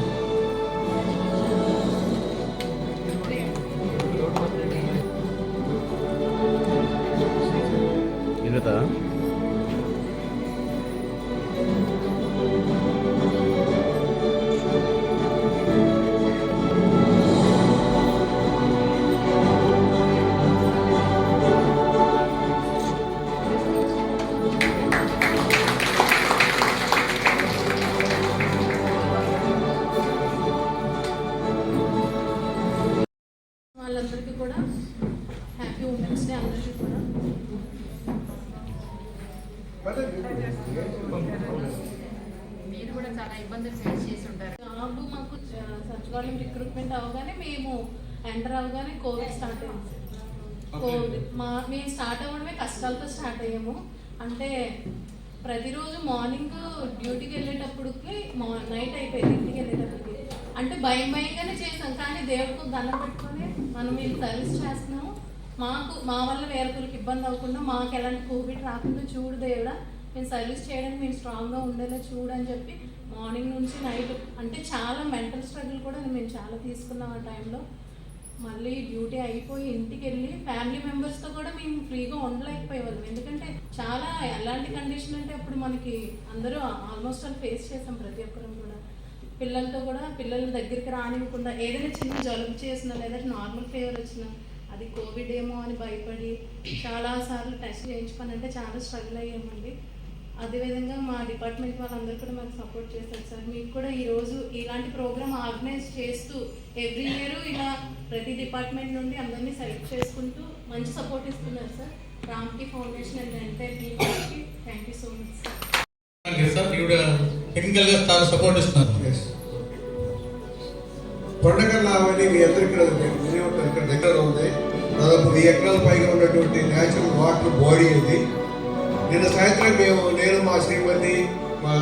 మీరు కూడా చాలా ఇబ్బందులు ఫేస్ చేసి ఉంటారు. జాబ్ మాకు సచివాలయం రిక్రూట్మెంట్ అవగానే మేము ఎంటర్ అవగానే కోవిడ్ స్టార్ట్ అయింది. కోవిడ్ మేము స్టార్ట్ అవ్వడమే కష్టాలతో స్టార్ట్ అయ్యాము. అంటే ప్రతిరోజు మార్నింగ్ డ్యూటీకి వెళ్ళేటప్పటికి నైట్ అయిపోయింది ఇంటికి వెళ్ళేటప్పటికి. అంటే భయంగానే చేసాం, కానీ దేవుడికి దండం పెట్టుకొని మనం వీళ్ళు సర్వీస్ చేస్తున్నాము, మా వల్ల వేరొకరికి ఇబ్బంది అవ్వకుండా మాకు ఎలాంటి కోవిడ్ రాకుండా చూడు దేవుడా, మేము సర్వీస్ చేయడానికి మేము స్ట్రాంగ్గా ఉండేలా చూడని చెప్పి మార్నింగ్ నుంచి నైట్ అంటే చాలా మెంటల్ స్ట్రగుల్ కూడా మేము చాలా తీసుకున్నాం ఆ టైంలో. మళ్ళీ డ్యూటీ అయిపోయి ఇంటికి వెళ్ళి ఫ్యామిలీ మెంబర్స్తో కూడా మేము ఫ్రీగా ఉండలేకపోయేవాళ్ళం. ఎందుకంటే చాలా ఎలాంటి కండిషన్ అంటే అప్పుడు మనకి అందరూ ఆల్మోస్ట్ ఆల్ ఫేస్ చేసాం ప్రతి ఒక్కరం కూడా. పిల్లలతో కూడా పిల్లల దగ్గరికి రానివ్వకుండా ఏదైనా చిన్న జలుబు చేసినా లేదా నార్మల్ ఫీవర్ వచ్చినా అది కోవిడ్ ఏమో అని భయపడి చాలాసార్లు టెస్ట్ చేయించుకొని అంటే చాలా స్ట్రగుల్ అయ్యామండి. అదేవిధంగా మా డిపార్ట్మెంట్ వాళ్ళందరూ కూడా మాకు సపోర్ట్ చేశారు సార్. మీకు కూడా ఈరోజు ఇలాంటి ప్రోగ్రామ్ ఆర్గనైజ్ చేస్తూ ఎవ్రీ ఇయర్ ఇలా ప్రతి డిపార్ట్మెంట్ నుండి అందరినీ సెలెక్ట్ చేసుకుంటూ మంచి సపోర్ట్ ఇస్తున్నారు సార్. రామ్కి ఫౌండేషన్ అండ్ ఎంటైర్ టీమ్కి thank you so much sir. Technical గా చాలా సపోర్ట్ ఇస్తున్నారు. కొండకల్లా అవన్నీ మీ అందరికీ ఇక్కడ దగ్గర ఉంది. దాదాపు 1000 ఎకరాల పైగా ఉన్నటువంటి న్యాచురల్ వాటర్ బాడీ ఇది. నిన్న సాయంత్రం నేను మా శ్రీమతి మా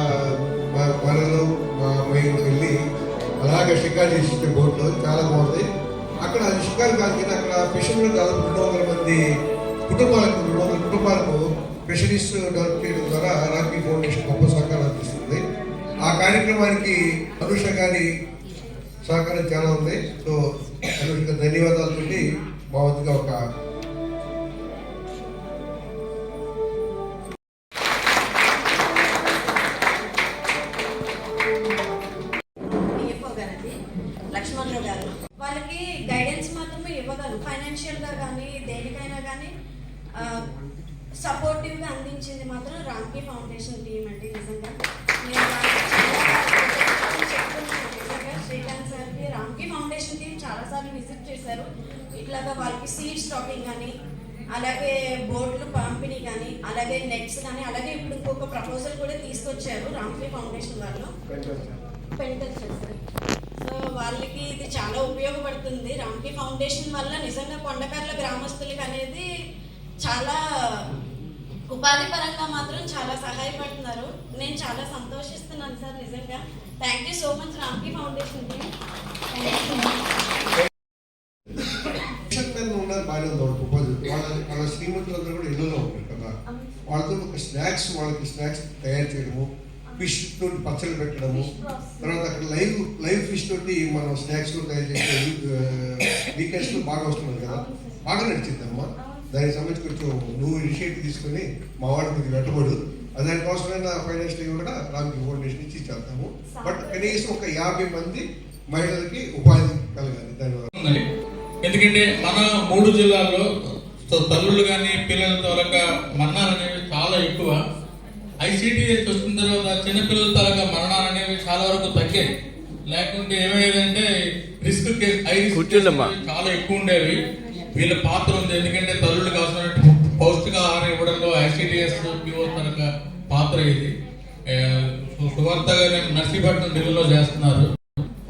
మనలు మా అమ్మాయి వెళ్ళి అలాగే షికారు చేసి బోట్లో చాలా బాగుంది. అక్కడ షికారు కాదు, అక్కడ ఫిషర్లు దాదాపు 200 మంది కుటుంబాలకు ఫిషరీస్ డెవలప్ చేయడం ద్వారా రామ్కి ఫౌండేషన్ గొప్ప సహకారం అందిస్తుంది. ఆ కార్యక్రమానికి అనుష గారి సహకారం చాలా ఉంది. సో అనుష ధన్యవాదాలు. మా వద్దగా ఒక లక్ష్మణరావు గారు వాళ్ళకి గైడెన్స్ మాత్రమే ఇవ్వగలరు. ఫైనాన్షియల్గా కానీ దేనికైనా కానీ సపోర్టివ్గా అందించింది మాత్రం రామ్కి ఫౌండేషన్ టీం అండి. నిజంగా నేను చెప్తున్నాను, నిజంగా శ్రీకాంత్ సార్కి రామ్కి ఫౌండేషన్ టీం చాలాసార్లు విజిట్ చేశారు. ఇట్లాగా వాళ్ళకి సీడ్ స్టాకింగ్ కానీ, అలాగే బోర్డులు పంపిణీ కానీ, అలాగే నెట్స్ కానీ, అలాగే ఇప్పుడు ఇంకొక ప్రపోజల్ కూడా తీసుకొచ్చారు రామ్కి ఫౌండేషన్ వాళ్ళు, పెంటల్చర్ సార్. సో వాళ్ళకి ఇది చాలా ఉపయోగపడుతుంది. రామ్కి ఫౌండేషన్ వల్ల నిజంగా కొండకర్ల గ్రామస్తులకి అనేది చాలా ఉపాధి పరంగా మాత్రం చాలా సహాయపడుతున్నారు. నేను చాలా సంతోషిస్తున్నాను సార్. నిజంగా థ్యాంక్ యూ సో మచ్ రామ్కి ఫౌండేషన్ టీమ్. వాళ్ళ శ్రీమంతులందరూ కూడా ఇళ్ళలో ఉంటారు కదా, వాళ్ళతో వాళ్ళకి స్నాక్స్ తయారు చేయడము, ఫిష్ తోటి పచ్చళ్ళు పెట్టడము, తర్వాత అక్కడ లైవ్ ఫిష్ తోటి మనం స్నాక్స్ తయారు చేసే వీకెండ్స్ బాగా వస్తున్నారు కదా, బాగా నడిచిందమ్మా. దానికి సంబంధించి కొంచెం నువ్వు ఇనిషియేటివ్ తీసుకొని మా వాడికి కొద్దిగా పెట్టబడు. దానికోసమైన ఫైనాన్షియల్ కూడా రామ్కి ఫౌండేషన్ ఇచ్చి చేస్తాము. బట్ కనీసం ఒక 50 మంది మహిళలకి ఉపాధి కలగాలి దానివల్ల. ఎందుకంటే మన 3 జిల్లాల్లో తల్లులు కానీ పిల్లల త్వరగా మరణాలు అనేవి చాలా ఎక్కువ. ICDS వచ్చిన తర్వాత చిన్నపిల్లల త్వరగా మరణాలు అనేవి చాలా వరకు తగ్గాయి. లేకుంటే ఏమయ్యేదంటే రిస్క్ చాలా ఎక్కువ ఉండేవి. వీళ్ళ పాత్ర ఉంది. ఎందుకంటే తల్లులకు అవసరమైన పౌష్టికాహారం ఇవ్వడంలో ICDS PO తరగ పాత్ర ఇది. సువార్త గారు నర్సీపట్నం ఢిల్లీలో చేస్తున్నారు.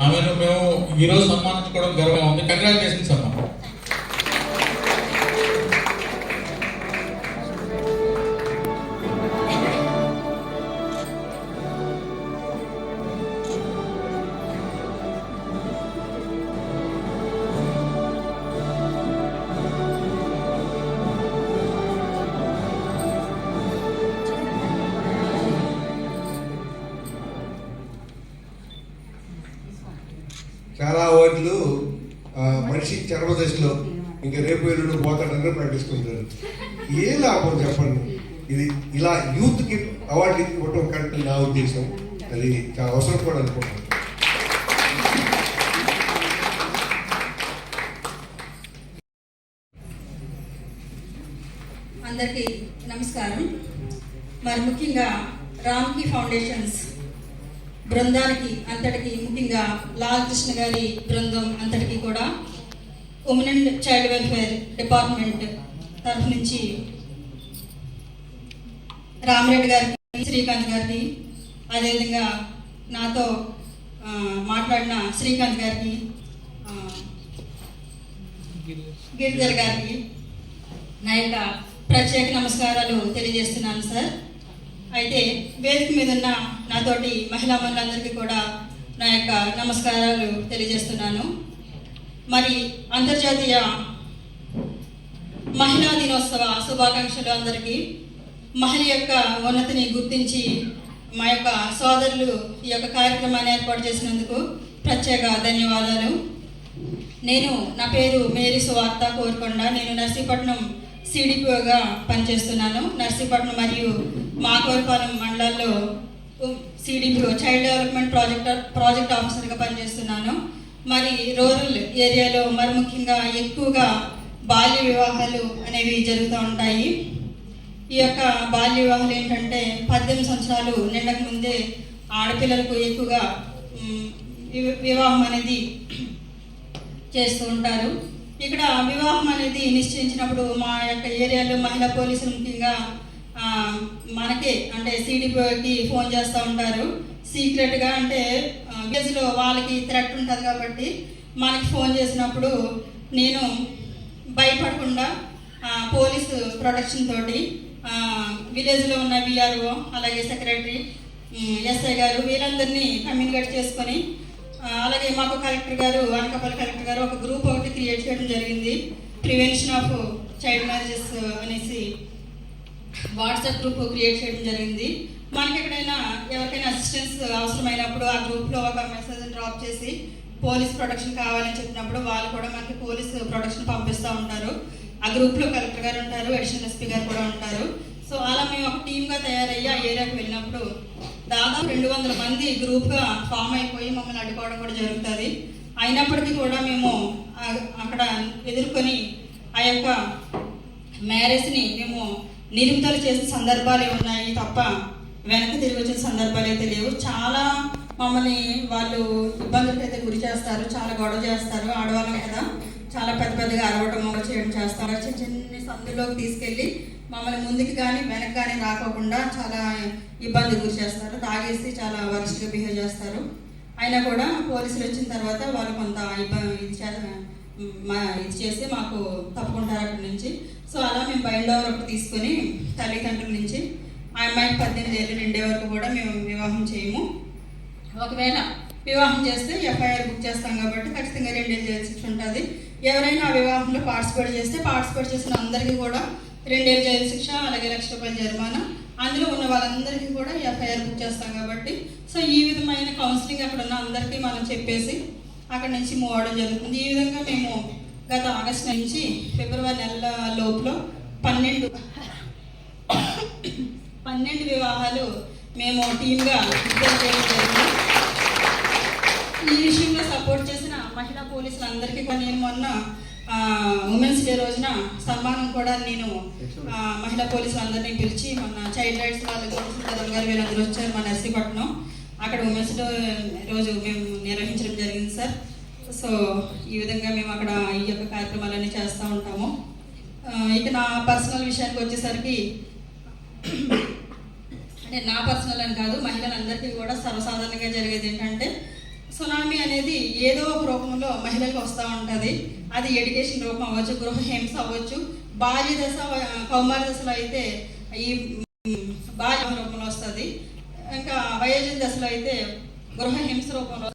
ఆమెను మేము ఈరోజు సన్మానించుకోవడం గర్వంగా ఉంది. కంగ్రాచులేషన్స్ అమ్మా. చాలా వాటిలు మనిషి చర్మదశలో ఇంకా రేపు ఎల్లుండి పోతాడని ప్రకటిస్తుంటారు. ఏ లాభం చెప్పండి. ఇది ఇలా యూత్కి అవార్డు ఇవ్వటం కంటే నా ఉద్దేశం అది చాలా అవసరం కూడా అనుకుంటాను. అందరికీ నమస్కారం. మరి ముఖ్యంగా రామ్కి ఫౌండేషన్స్ బృందానికి అంతటికి, ముఖ్యంగా లాల్ కృష్ణ గారి బృందం అంతటికి కూడా, women and child welfare department తరఫు నుంచి రామరెడ్డి గారికి, శ్రీకాంత్ గారికి, అదేవిధంగా నాతో మాట్లాడిన శ్రీకాంత్ గారికి, గిరిధర్ గారికి నా యొక్క ప్రత్యేక నమస్కారాలు తెలియజేస్తున్నాను సార్. అయితే వేదిక మీద ఉన్న నాతోటి మహిళా మనులందరికీ కూడా నా యొక్క నమస్కారాలు తెలియజేస్తున్నాను. మరి అంతర్జాతీయ మహిళా దినోత్సవ శుభాకాంక్షలు అందరికీ. మహిళ యొక్క ఉన్నతిని గుర్తించి మా యొక్క సోదరులు ఈ యొక్క కార్యక్రమాన్ని ఏర్పాటు చేసినందుకు ప్రత్యేక ధన్యవాదాలు. నా పేరు మేరీ సువార్త కోరుకొండ. నేను నర్సీపట్నం సిడిపిఓగా పనిచేస్తున్నాను. నర్సీపట్నం మరియు మాకవరపాలెం మండలాల్లో సిడిపిఓ చైల్డ్ డెవలప్మెంట్ ప్రాజెక్ట్ ఆఫీసర్గా పనిచేస్తున్నాను. మరి రూరల్ ఏరియాలో మరి ముఖ్యంగా ఎక్కువగా బాల్య వివాహాలు అనేవి జరుగుతూ ఉంటాయి. ఈ యొక్క బాల్య వివాహాలు ఏంటంటే 18 సంవత్సరాలు నిండక ముందే ఆడపిల్లలకు ఎక్కువగా వివాహం అనేది చేస్తూ ఉంటారు. ఇక్కడ వివాహం అనేది నిశ్చయించినప్పుడు మా యొక్క ఏరియాలో మహిళా పోలీసులు ముఖ్యంగా మనకే అంటే సిడిపిఓకి ఫోన్ చేస్తూ ఉంటారు సీక్రెట్గా. అంటే విలేజ్లో వాళ్ళకి థ్రెట్ ఉంటుంది కాబట్టి మనకి ఫోన్ చేసినప్పుడు నేను భయపడకుండా పోలీసు ప్రొటెక్షన్ తోటి విలేజ్లో ఉన్న విఆర్ఓ, అలాగే సెక్రటరీ, ఎస్ఐ గారు వీళ్ళందరినీ కమ్యూనికేట్ చేసుకొని, అలాగే మాకు కలెక్టర్ గారు, అనకాపల్లి కలెక్టర్ గారు ఒక గ్రూప్ ఒకటి క్రియేట్ చేయడం జరిగింది. ప్రివెన్షన్ ఆఫ్ చైల్డ్ మ్యారేజెస్ అనేసి వాట్సాప్ గ్రూప్ క్రియేట్ చేయడం జరిగింది. మనకి ఎక్కడైనా ఎవరికైనా అసిస్టెన్స్ అవసరమైనప్పుడు ఆ గ్రూప్లో ఒక మెసేజ్ డ్రాప్ చేసి పోలీస్ ప్రొటెక్షన్ కావాలని చెప్పినప్పుడు వాళ్ళు కూడా మనకి పోలీస్ ప్రొటెక్షన్ పంపిస్తూ ఉంటారు. ఆ గ్రూప్లో కలెక్టర్ గారు ఉంటారు, అడిషనల్ ఎస్పీ గారు కూడా ఉంటారు. సో అలా మేము ఒక టీమ్గా తయారయ్యి ఆ ఏరియాకి వెళ్ళినప్పుడు దాదాపు 200 మంది గ్రూప్గా ఫామ్ అయిపోయి మమ్మల్ని అడ్డుకోవడం కూడా జరుగుతుంది. అయినప్పటికీ కూడా మేము అక్కడ ఎదుర్కొని ఆ యొక్క మ్యారేజ్ని మేము నిలుపుదల చేసిన సందర్భాలే ఉన్నాయి తప్ప వెనక్కి తిరిగి వచ్చిన సందర్భాలు అయితే లేవు. చాలా మమ్మల్ని వాళ్ళు ఇబ్బందులకు అయితే గురి చేస్తారు, చాలా గొడవ చేస్తారు. ఆడవాళ్ళం కదా, చాలా పెద్దగా అరవటం చేయడం చేస్తారు. చిన్న సందులోకి తీసుకెళ్ళి మమ్మల్ని ముందుకు కానీ వెనక్కి కానీ రాకోకుండా చాలా ఇబ్బంది గురి చేస్తారు. తాగేసి చాలా వరస్ట్గా బిహేవ్ చేస్తారు. అయినా కూడా పోలీసులు వచ్చిన తర్వాత వాళ్ళు కొంత ఇది చేసి మాకు తప్పుకుంటారు అక్కడి నుంచి. సో అలా మేము బైండ్ ఓవర్ ఒకటి తీసుకొని తల్లిదండ్రుల నుంచి ఆ అమ్మాయికి 18 ఏళ్ళు నిండే వరకు కూడా మేము వివాహం చేయము. ఒకవేళ వివాహం చేస్తే ఎఫ్ఐఆర్ బుక్ చేస్తాం కాబట్టి ఖచ్చితంగా 2 ఏళ్ళు జైలు శిక్ష ఉంటుంది. ఎవరైనా ఆ వివాహంలో పార్టిసిపేట్ చేసిన అందరికీ కూడా 2 ఏళ్ళు జైలు శిక్ష, అలాగే ₹1,00,000 జరిమానా. అందులో ఉన్న వాళ్ళందరికీ కూడా ఎఫ్ఐఆర్ బుక్ చేస్తాం కాబట్టి సో ఈ విధమైన కౌన్సిలింగ్ అక్కడ ఉన్న అందరికీ మనం చెప్పేసి అక్కడి నుంచి మూవ్ అవడం జరుగుతుంది. ఈ విధంగా మేము గత ఆగస్టు నుంచి ఫిబ్రవరి నెల లోపల 12 వివాహాలు మేము టీమ్గా చేయడం జరిగింది. ఈ విషయంలో సపోర్ట్ చేసిన మహిళా పోలీసులందరికీ కూడా నేను మొన్న ఉమెన్స్ డే రోజున సన్మానం కూడా నేను మహిళా పోలీసులందరినీ పిలిచి మొన్న చైల్డ్ రైట్స్ వాళ్ళకి గారు వీళ్ళందరూ వచ్చారు మా నర్సీపట్నం. అక్కడ ఉమెన్స్ డే రోజు మేము నిర్వహించడం జరిగింది సార్. సో ఈ విధంగా మేము అక్కడ ఈ యొక్క కార్యక్రమాలన్నీ చేస్తూ ఉంటాము. ఇక నా పర్సనల్ విషయానికి వచ్చేసరికి అంటే నా పర్సనల్ అని కాదు, మహిళలందరికీ కూడా సర్వసాధారణంగా జరిగేది ఏంటంటే సునామీ అనేది ఏదో ఒక రూపంలో మహిళలకు వస్తూ ఉంటుంది. అది ఎడ్యుకేషన్ రూపం అవ్వచ్చు, గృహహింస అవ్వచ్చు, బాల్య దశ కౌమార దశలో అయితే ఈ బాల్య రూపంలో వస్తుంది, ఇంకా వయోజన దశలో అయితే గృహహింస రూపంలో